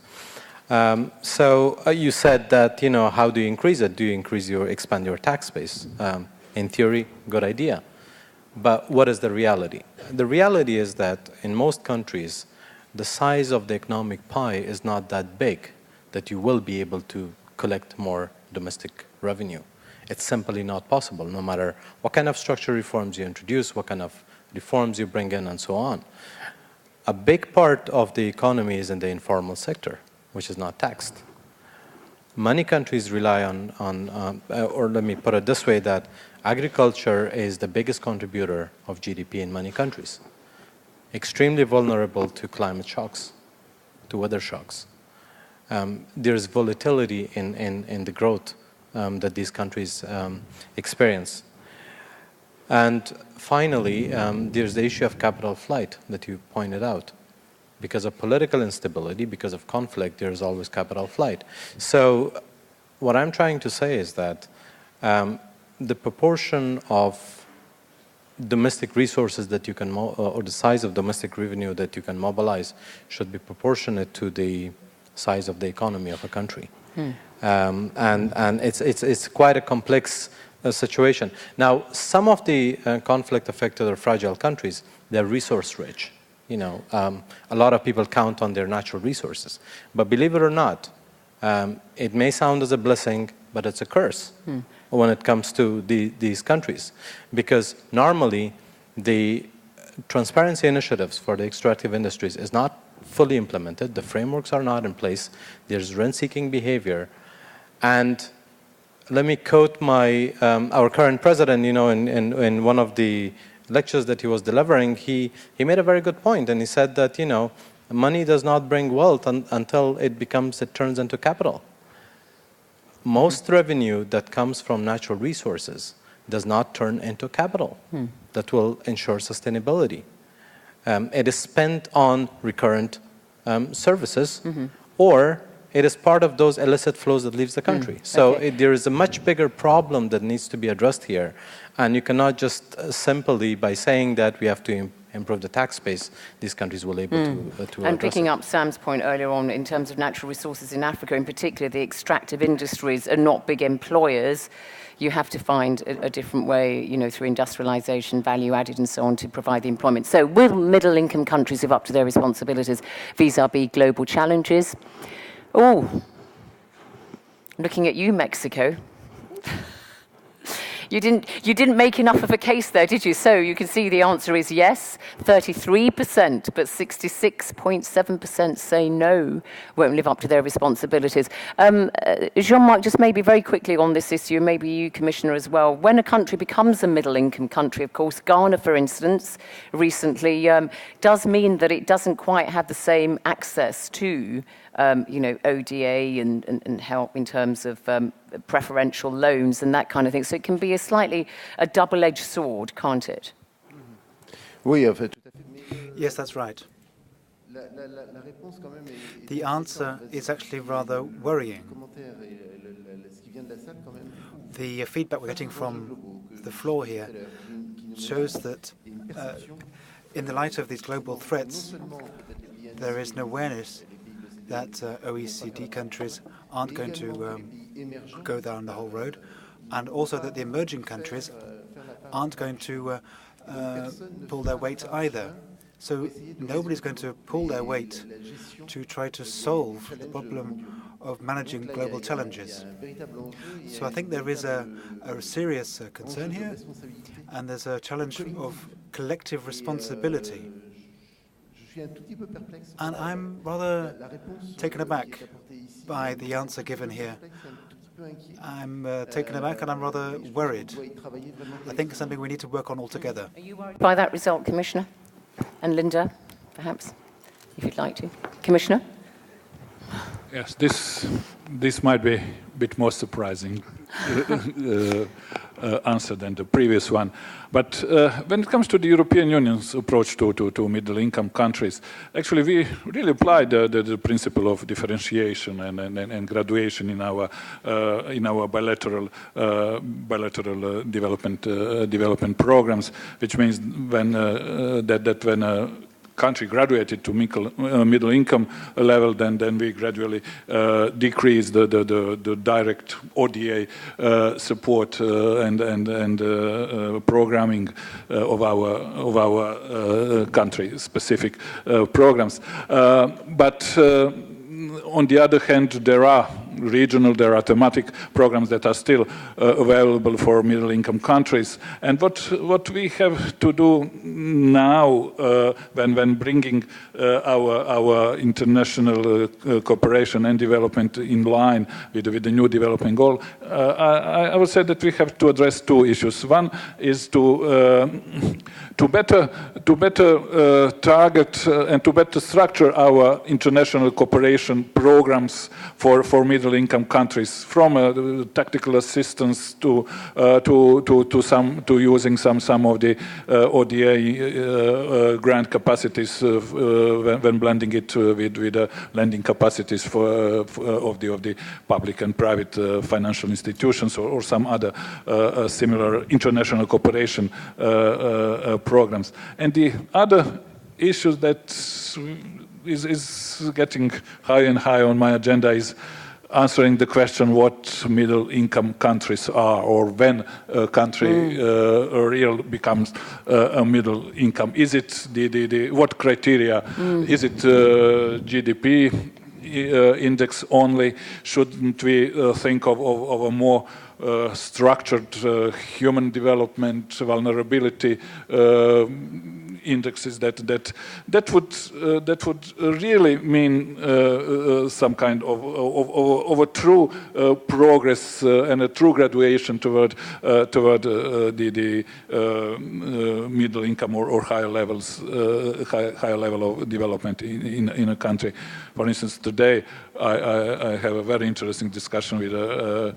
So you said that, how do you increase it? Do you expand your tax base? In theory, good idea. But what is the reality? The reality is that in most countries, the size of the economic pie is not that big that you will be able to collect more domestic revenue. It's simply not possible, no matter what kind of structural reforms you introduce, what kind of reforms you bring in, and so on. A big part of the economy is in the informal sector, which is not taxed. Many countries rely on, or let me put it this way, that agriculture is the biggest contributor of GDP in many countries. Extremely vulnerable to climate shocks, to weather shocks. There's volatility in the growth that these countries experience. And finally, there's the issue of capital flight that you pointed out. Because of political instability, because of conflict, there's always capital flight. So what I'm trying to say is that the proportion of domestic resources that you can, or the size of domestic revenue that you can mobilize should be proportionate to the size of the economy of a country. And it's quite a complex situation. Now, some of the conflict-affected or fragile countries, they're resource-rich. A lot of people count on their natural resources. But believe it or not, it may sound as a blessing, but it's a curse when it comes to these countries. Because normally, the transparency initiatives for the extractive industries is not fully implemented. The frameworks are not in place. There's rent-seeking behavior. And let me quote our current president, in one of the lectures that he was delivering, he made a very good point, and he said that, money does not bring wealth until it turns into capital. most revenue that comes from natural resources does not turn into capital that will ensure sustainability. It is spent on recurrent services, or it is part of those illicit flows that leaves the country. So there is a much bigger problem that needs to be addressed here. And you cannot just simply, by saying that we have to improve the tax base, these countries will be able to And picking up Sam's point earlier on, in terms of natural resources in Africa, in particular, the extractive industries are not big employers. You have to find a different way, you know, through industrialization, value added and so on, to provide the employment. So will middle income countries live up to their responsibilities vis-a-vis global challenges? Oh, looking at you, Mexico. You didn't make enough of a case there, did you? So you can see the answer is yes, 33%, but 66.7% say no, won't live up to their responsibilities. Jean-Marc, just maybe very quickly on this issue, maybe you, Commissioner, as well. When a country becomes a middle-income country, of course, Ghana, for instance, recently, does mean that it doesn't quite have the same access to you know, ODA and help in terms of preferential loans and that kind of thing. So it can be a double-edged sword, can't it? Yes, that's right. The answer is actually rather worrying. The feedback we're getting from the floor here shows that in the light of these global threats, there is an awareness that OECD countries aren't going to go down the whole road, and also that the emerging countries aren't going to pull their weight either. So nobody's going to pull their weight to try to solve the problem of managing global challenges. So I think there is a serious concern here, and there's a challenge of collective responsibility. And I'm rather taken aback by the answer given here. I'm taken aback and I'm rather worried. I think it's something we need to work on all together. Are you worried by that result, Commissioner? And Linda, perhaps, if you'd like to. Commissioner? Yes, this might be a bit more surprising answer than the previous one. But when it comes to the European Union's approach to middle-income countries, actually we really apply the principle of differentiation and graduation in our bilateral development programs, which means when when a country graduated to middle income level, then we gradually decrease the direct ODA support and programming of our country specific programs. But on the other hand, there are thematic programs that are still available for middle-income countries. And what we have to do now, when bringing our international cooperation and development in line with the new development goal, I would say that we have to address two issues. One is to better target and to better structure our international cooperation programs for middle-income countries, from tactical assistance to using some of the ODA grant capacities when blending it with lending capacities of the public and private financial institutions or some other similar international cooperation programs. And the other issue that is getting higher and higher on my agenda is answering the question what middle-income countries are, or when a country real becomes a middle income. Is it what criteria? Is it GDP index only? Shouldn't we think of a more structured human development vulnerability indexes that would really mean some kind of a true progress and a true graduation toward the middle income or higher levels, higher level of development in a country. For instance, today I have a very interesting discussion with a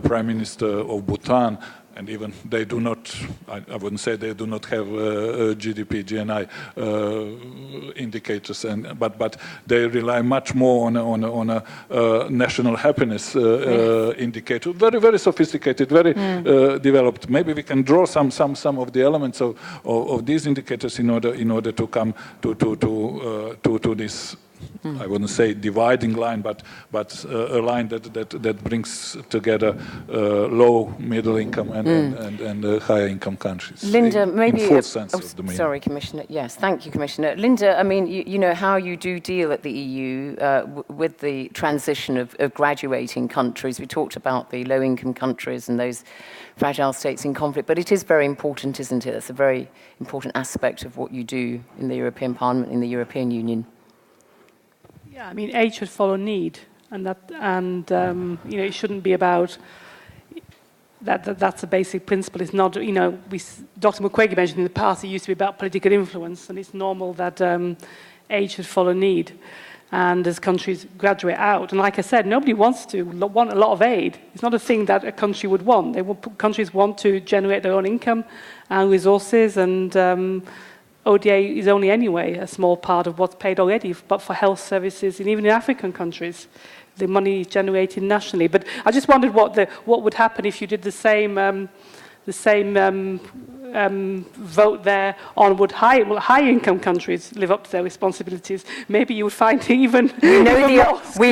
Prime Minister of Bhutan. And even they do not, I wouldn't say they do not have GDP, GNI indicators, but they rely much more on a national happiness indicator. Very, very sophisticated, very developed. Maybe we can draw some of the elements of these indicators in order to come to this. I wouldn't say dividing line, but a line that brings together low, middle income and higher income countries. Linda, maybe in full sense of the meaning. Sorry, Commissioner. Yes, thank you, Commissioner. Linda, I mean, you know how you do deal at the EU with the transition of graduating countries. We talked about the low-income countries and those fragile states in conflict, but it is very important, isn't it? It's a very important aspect of what you do in the European Parliament, in the European Union. Yeah, I mean, aid should follow need, and you know, it shouldn't be about that. That's a basic principle. It's not, you know, Dr. Mukwege mentioned in the past it used to be about political influence, and it's normal that aid should follow need. And as countries graduate out, and like I said, nobody want a lot of aid. It's not a thing that a country would want. Countries want to generate their own income and resources, and ODA is only anyway a small part of what's paid already, but for health services, and even in African countries, the money is generated nationally. But I just wondered what would happen if you did the same vote there on would high-income countries live up to their responsibilities. Maybe you would find even we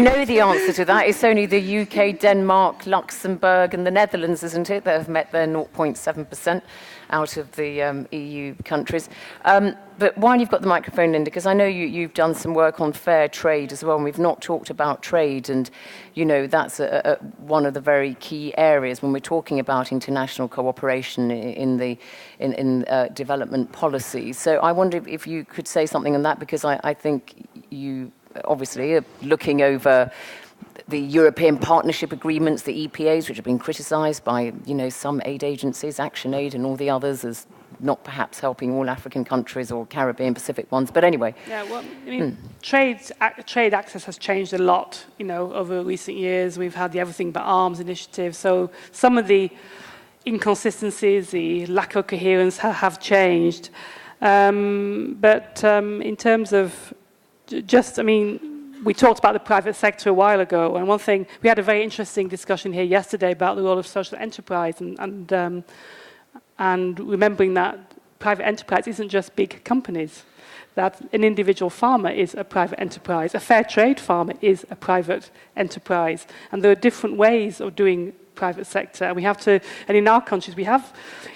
know the answer to that. It's only the UK, Denmark, Luxembourg, and the Netherlands, isn't it, that have met their 0.7%. Out of the EU countries. But while you've got the microphone, Linda, because I know you've done some work on fair trade as well, and we've not talked about trade, and you know that's one of the very key areas when we're talking about international cooperation in development policy. So I wonder if you could say something on that, because I think you obviously are looking over the European Partnership Agreements, the EPAs, which have been criticised by, you know, some aid agencies, Action Aid and all the others, as not perhaps helping all African countries or Caribbean Pacific ones. But anyway. Yeah, well, I mean, trade access has changed a lot, you know, over recent years. We've had the Everything But Arms initiative. So some of the inconsistencies, the lack of coherence have changed. But in terms of just, I mean, we talked about the private sector a while ago, and one thing, we had a very interesting discussion here yesterday about the role of social enterprise, and remembering that private enterprise isn't just big companies, that an individual farmer is a private enterprise, a fair trade farmer is a private enterprise, and there are different ways of doing private sector, and we have to, and in our countries we have,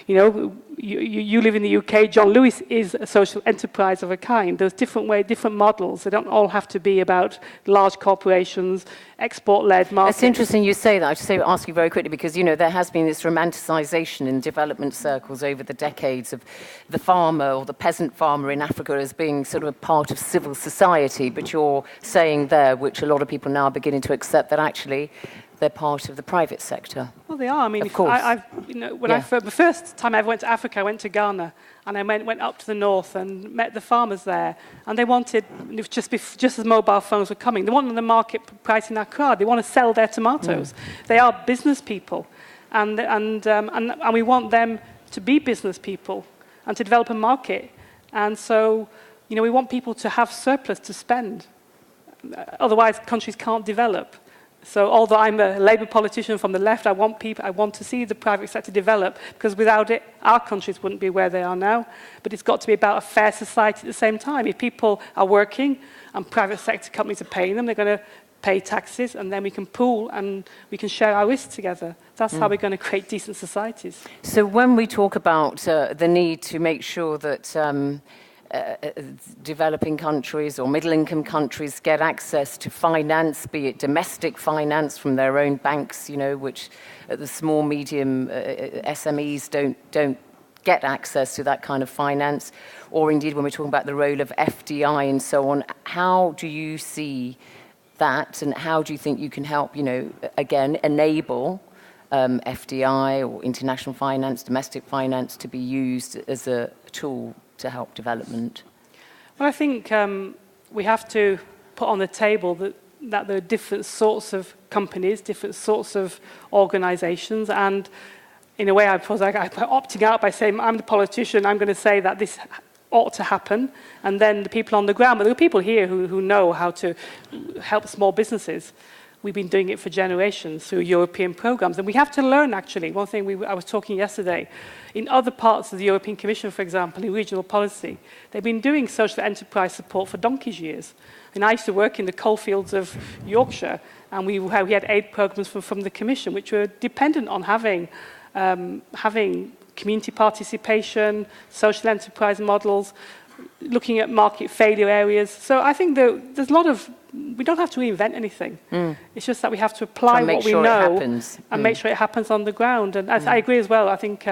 you know, you live in the UK, John Lewis is a social enterprise of a kind. There's different ways, different models. They don't all have to be about large corporations, export-led markets. It's interesting you say that. I just ask you very quickly, because, you know, there has been this romanticization in development circles over the decades of the farmer or the peasant farmer in Africa as being sort of a part of civil society, but you're saying there, which a lot of people now are beginning to accept, that actually they're part of the private sector. Well, they are. I mean, of course. You know, when the first time I ever went to Africa, I went to Ghana, and I went up to the north and met the farmers there, and they wanted, just as mobile phones were coming, they wanted the market price in Accra. They want to sell their tomatoes. They are business people, and we want them to be business people and to develop a market. And so, you know, we want people to have surplus to spend. Otherwise, countries can't develop. So although I'm a Labour politician from the left, I want to see the private sector develop, because without it, our countries wouldn't be where they are now. But it's got to be about a fair society at the same time. If people are working and private sector companies are paying them, they're going to pay taxes, and then we can pool and we can share our risks together. That's how we're going to create decent societies. So when we talk about the need to make sure that developing countries or middle-income countries get access to finance, be it domestic finance from their own banks, you know, which the small, medium SMEs don't get access to that kind of finance, or indeed when we're talking about the role of FDI and so on. How do you see that, and how do you think you can help, you know, again, enable FDI or international finance, domestic finance to be used as a tool to help development? Well, I think we have to put on the table that there are different sorts of companies, different sorts of organizations, and in a way, I suppose I'm opting out by saying I'm the politician, I'm going to say that this ought to happen, and then the people on the ground, but there are people here who know how to help small businesses. We've been doing it for generations through European programs, and we have to learn, actually. One thing I was talking yesterday, in other parts of the European Commission, for example, in regional policy, they've been doing social enterprise support for donkey's years. And I used to work in the coalfields of Yorkshire, and we had aid programs from the Commission, which were dependent on having community participation, social enterprise models, looking at market failure areas. So I think there's a lot of, we don't have to reinvent anything. It's just that we have to apply what we know and make sure it happens on the ground. And I agree as well. I think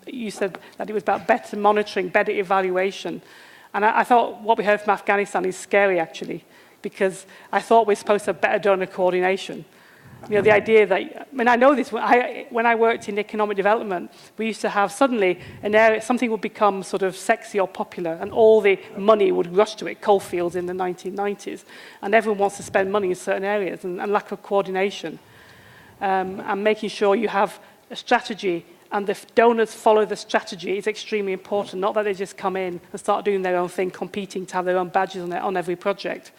you said that it was about better monitoring, better evaluation. And I thought what we heard from Afghanistan is scary, actually, because I thought we're supposed to have better donor coordination. You know, the idea that, I mean, I know this, when I worked in economic development, we used to have suddenly an area, something would become sort of sexy or popular, and all the money would rush to it, coalfields in the 1990s, and everyone wants to spend money in certain areas, and lack of coordination. And making sure you have a strategy, and the donors follow the strategy is extremely important, not that they just come in and start doing their own thing, competing to have their own badges on every project.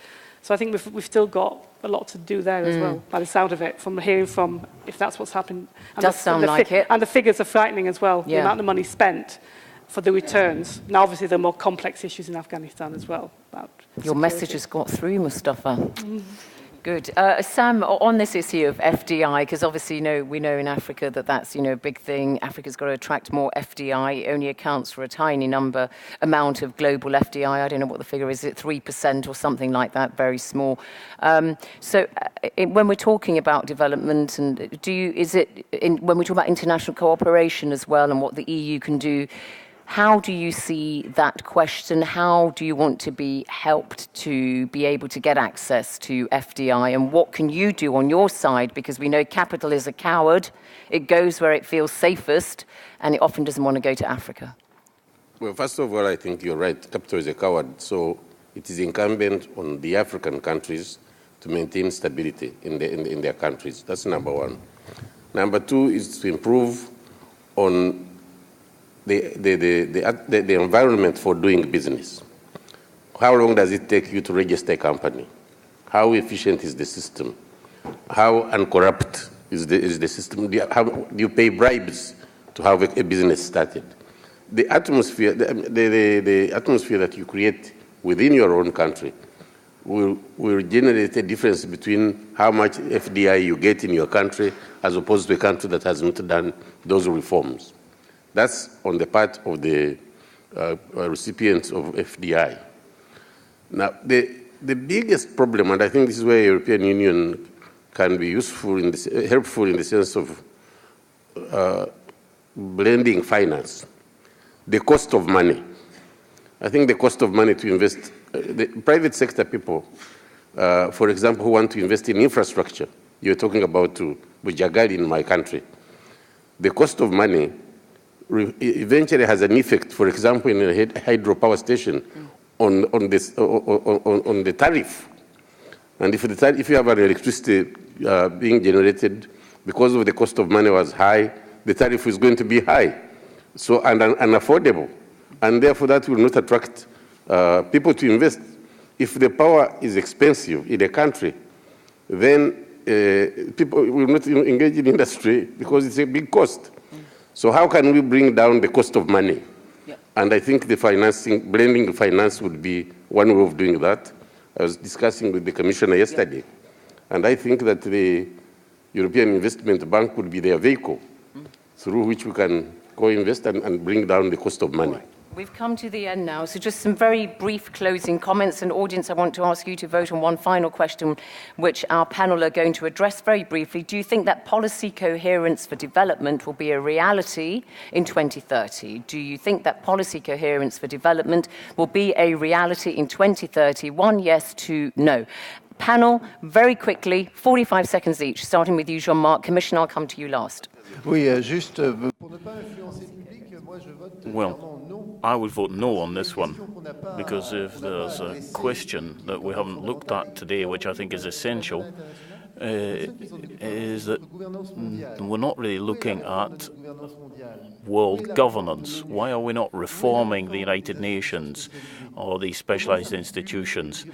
So I think we've still got a lot to do there as well, by the sound of it, from hearing from, if that's what's happened. And does sound like it. And the figures are frightening as well, the amount of money spent for the returns. Now, obviously, there are more complex issues in Afghanistan as well. About your message has got through, Mustafa. Good. Sam, on this issue of FDI, because obviously we know in Africa that's a big thing. Africa's got to attract more FDI. It only accounts for a tiny amount of global FDI. I don't know what the figure is. Is it 3% or something like that? Very small. So when we're talking about development, and when we talk about international cooperation as well, and what the EU can do, how do you see that question? How do you want to be helped to be able to get access to FDI? And what can you do on your side? Because we know capital is a coward. It goes where it feels safest, and it often doesn't want to go to Africa. Well, first of all, I think you're right. Capital is a coward. So it is incumbent on the African countries to maintain stability in their countries. That's number one. Number two is to improve on the environment for doing business. How long does it take you to register a company? How efficient is the system? How uncorrupt is the system? Do you pay bribes to have a business started? The atmosphere, the atmosphere that you create within your own country will generate a difference between how much FDI you get in your country as opposed to a country that has not done those reforms. That's on the part of the recipients of FDI. Now, the biggest problem, and I think this is where the European Union can be helpful in the sense of blending finance, the cost of money. I think the cost of money to invest, the private sector people, for example, who want to invest in infrastructure, you're talking about to Bujagali in my country, the cost of money eventually has an effect, for example, in a hydropower station on the tariff. And if you have an electricity being generated because of the cost of money was high, the tariff is going to be high, so and unaffordable, and therefore that will not attract people to invest. If the power is expensive in a country, then people will not engage in industry because it's a big cost. So how can we bring down the cost of money? Yeah. And I think the blending finance would be one way of doing that. I was discussing with the commissioner yesterday, and I think that the European Investment Bank would be their vehicle through which we can co-invest and bring down the cost of money. We've come to the end now, so just some very brief closing comments. And audience, I want to ask you to vote on one final question, which our panel are going to address very briefly. Do you think that policy coherence for development will be a reality in 2030? Do you think that policy coherence for development will be a reality in 2030? 1 yes, 2 no. Panel, very quickly, 45 seconds each, starting with you, Jean-Marc. Commissioner, I'll come to you last. Well, I would vote no on this one, because if there's a question that we haven't looked at today, which I think is essential, is that we're not really looking at world governance. Why are we not reforming the United Nations or these specialized institutions?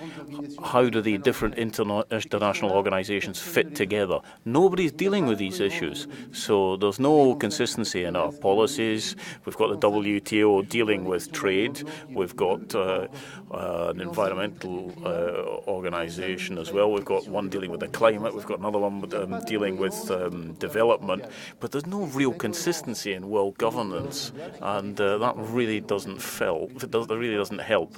How do the different international organizations fit together? Nobody's dealing with these issues, so there's no consistency in our policies. We've got the WTO dealing with trade. We've got an environmental organization as well. We've got one dealing with the climate. We've got another one with, dealing with development. But there's no real consistency in world governance, and that really doesn't help.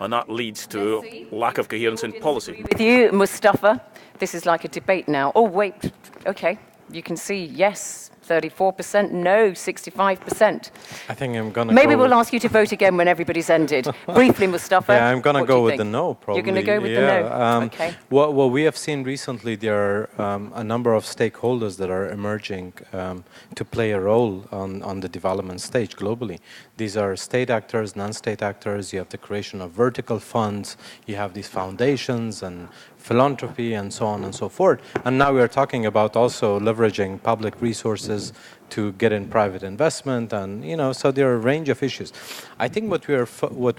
And that leads to lack of coherence in policy. With you, Mustafa, this is like a debate now. Oh, wait, okay. You can see yes, 34%, no, 65%. I think I'm going to Maybe we'll ask you to vote again when everybody's ended. Briefly, Mustafa. Yeah, I'm going to go with the no, probably. You're going to go with the no? Okay. What we have seen recently, there are a number of stakeholders that are emerging to play a role on the development stage globally. These are state actors, non-state actors. You have the creation of vertical funds. You have these foundations and philanthropy and so on and so forth. And now we are talking about also leveraging public resources to get in private investment, and so there are a range of issues. I think what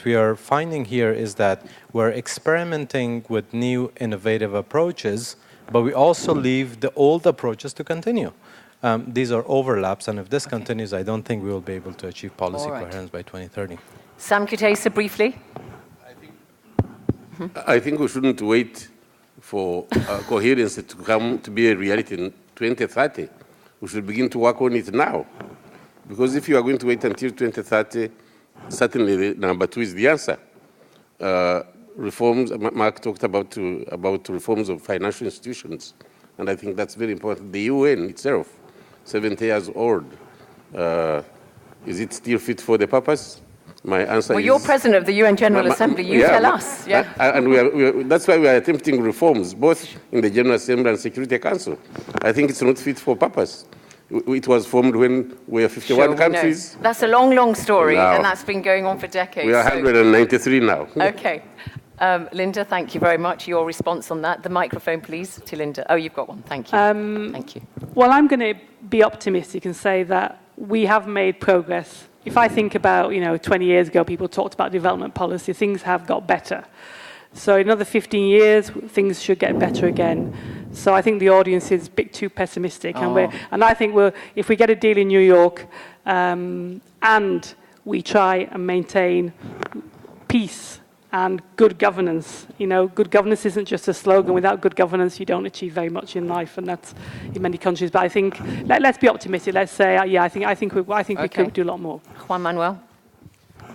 we are finding here is that we're experimenting with new innovative approaches, but we also leave the old approaches to continue. These are overlaps, and if this continues, I don't think we will be able to achieve policy coherence by 2030. Sam Kutesa, briefly. I think we shouldn't wait for coherence to come to be a reality in 2030. We should begin to work on it now. Because if you are going to wait until 2030, certainly number 2 is the answer. Reforms, Mark talked about reforms of financial institutions, and I think that's very important. The UN itself, 70 years old, is it still fit for the purpose? My answer is... Well, you're president of the UN General Assembly. You tell us. Yeah. And that's why we are attempting reforms, both in the General Assembly and Security Council. I think it's not fit for purpose. It was formed when we were 51 countries. That's a long, long story, and that's been going on for decades. We are 193 now. Okay. Linda, thank you very much. Your response on that. The microphone, please, to Linda. Oh, you've got one. Thank you. Thank you. Well, I'm going to be optimistic and say that we have made progress. If I think about, 20 years ago, people talked about development policy, things have got better. So in another 15 years, things should get better again. So I think the audience is a bit too pessimistic. And I think if we get a deal in New York and we try and maintain peace and good governance. Good governance isn't just a slogan. Without good governance, you don't achieve very much in life, and that's in many countries. But I think let's be optimistic. Let's say, I think we could do a lot more. Juan Manuel.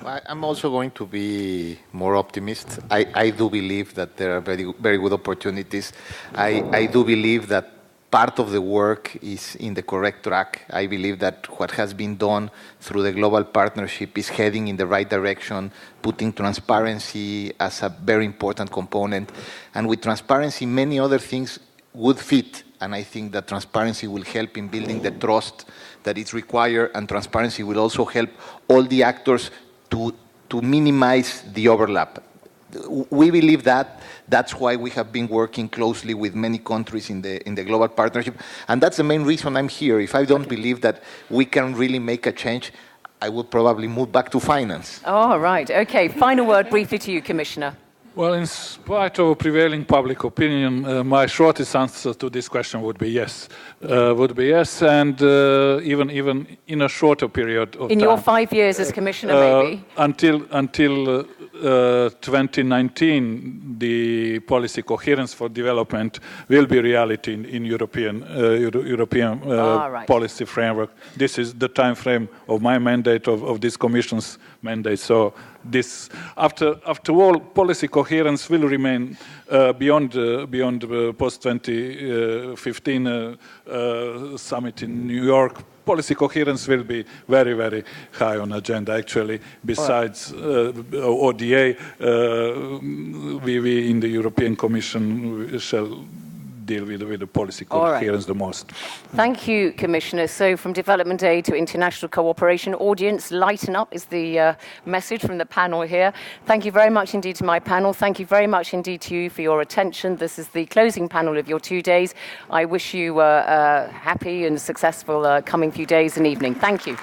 I'm also going to be more optimist. I do believe that there are very, very good opportunities. I do believe that part of the work is in the correct track. I believe that what has been done through the global partnership is heading in the right direction, putting transparency as a very important component. And with transparency, many other things would fit. And I think that transparency will help in building the trust that is required, and transparency will also help all the actors to minimize the overlap. We believe that. That's why we have been working closely with many countries in the global partnership. And that's the main reason I'm here. If I don't believe that we can really make a change, I would probably move back to finance. Oh, right. Okay. Final word briefly to you, Commissioner. Well, in spite of prevailing public opinion, my shortest answer to this question would be yes. And even in a shorter period of time. In your 5 years as Commissioner, maybe? Until 2019, the policy coherence for development will be reality in European right. policy framework. This is the time frame of my mandate, of this Commission's mandate. So this, after all, policy coherence will remain beyond post-2015 summit in New York. Policy coherence will be very, very high on agenda. Actually, besides ODA, we in the European Commission shall deal with the policy coherence the most. Thank you, Commissioner. So from development aid to international cooperation, audience, lighten up is the message from the panel here. Thank you very much indeed to my panel. Thank you very much indeed to you for your attention. This is the closing panel of your 2 days. I wish you a happy and successful coming few days and evening. Thank you.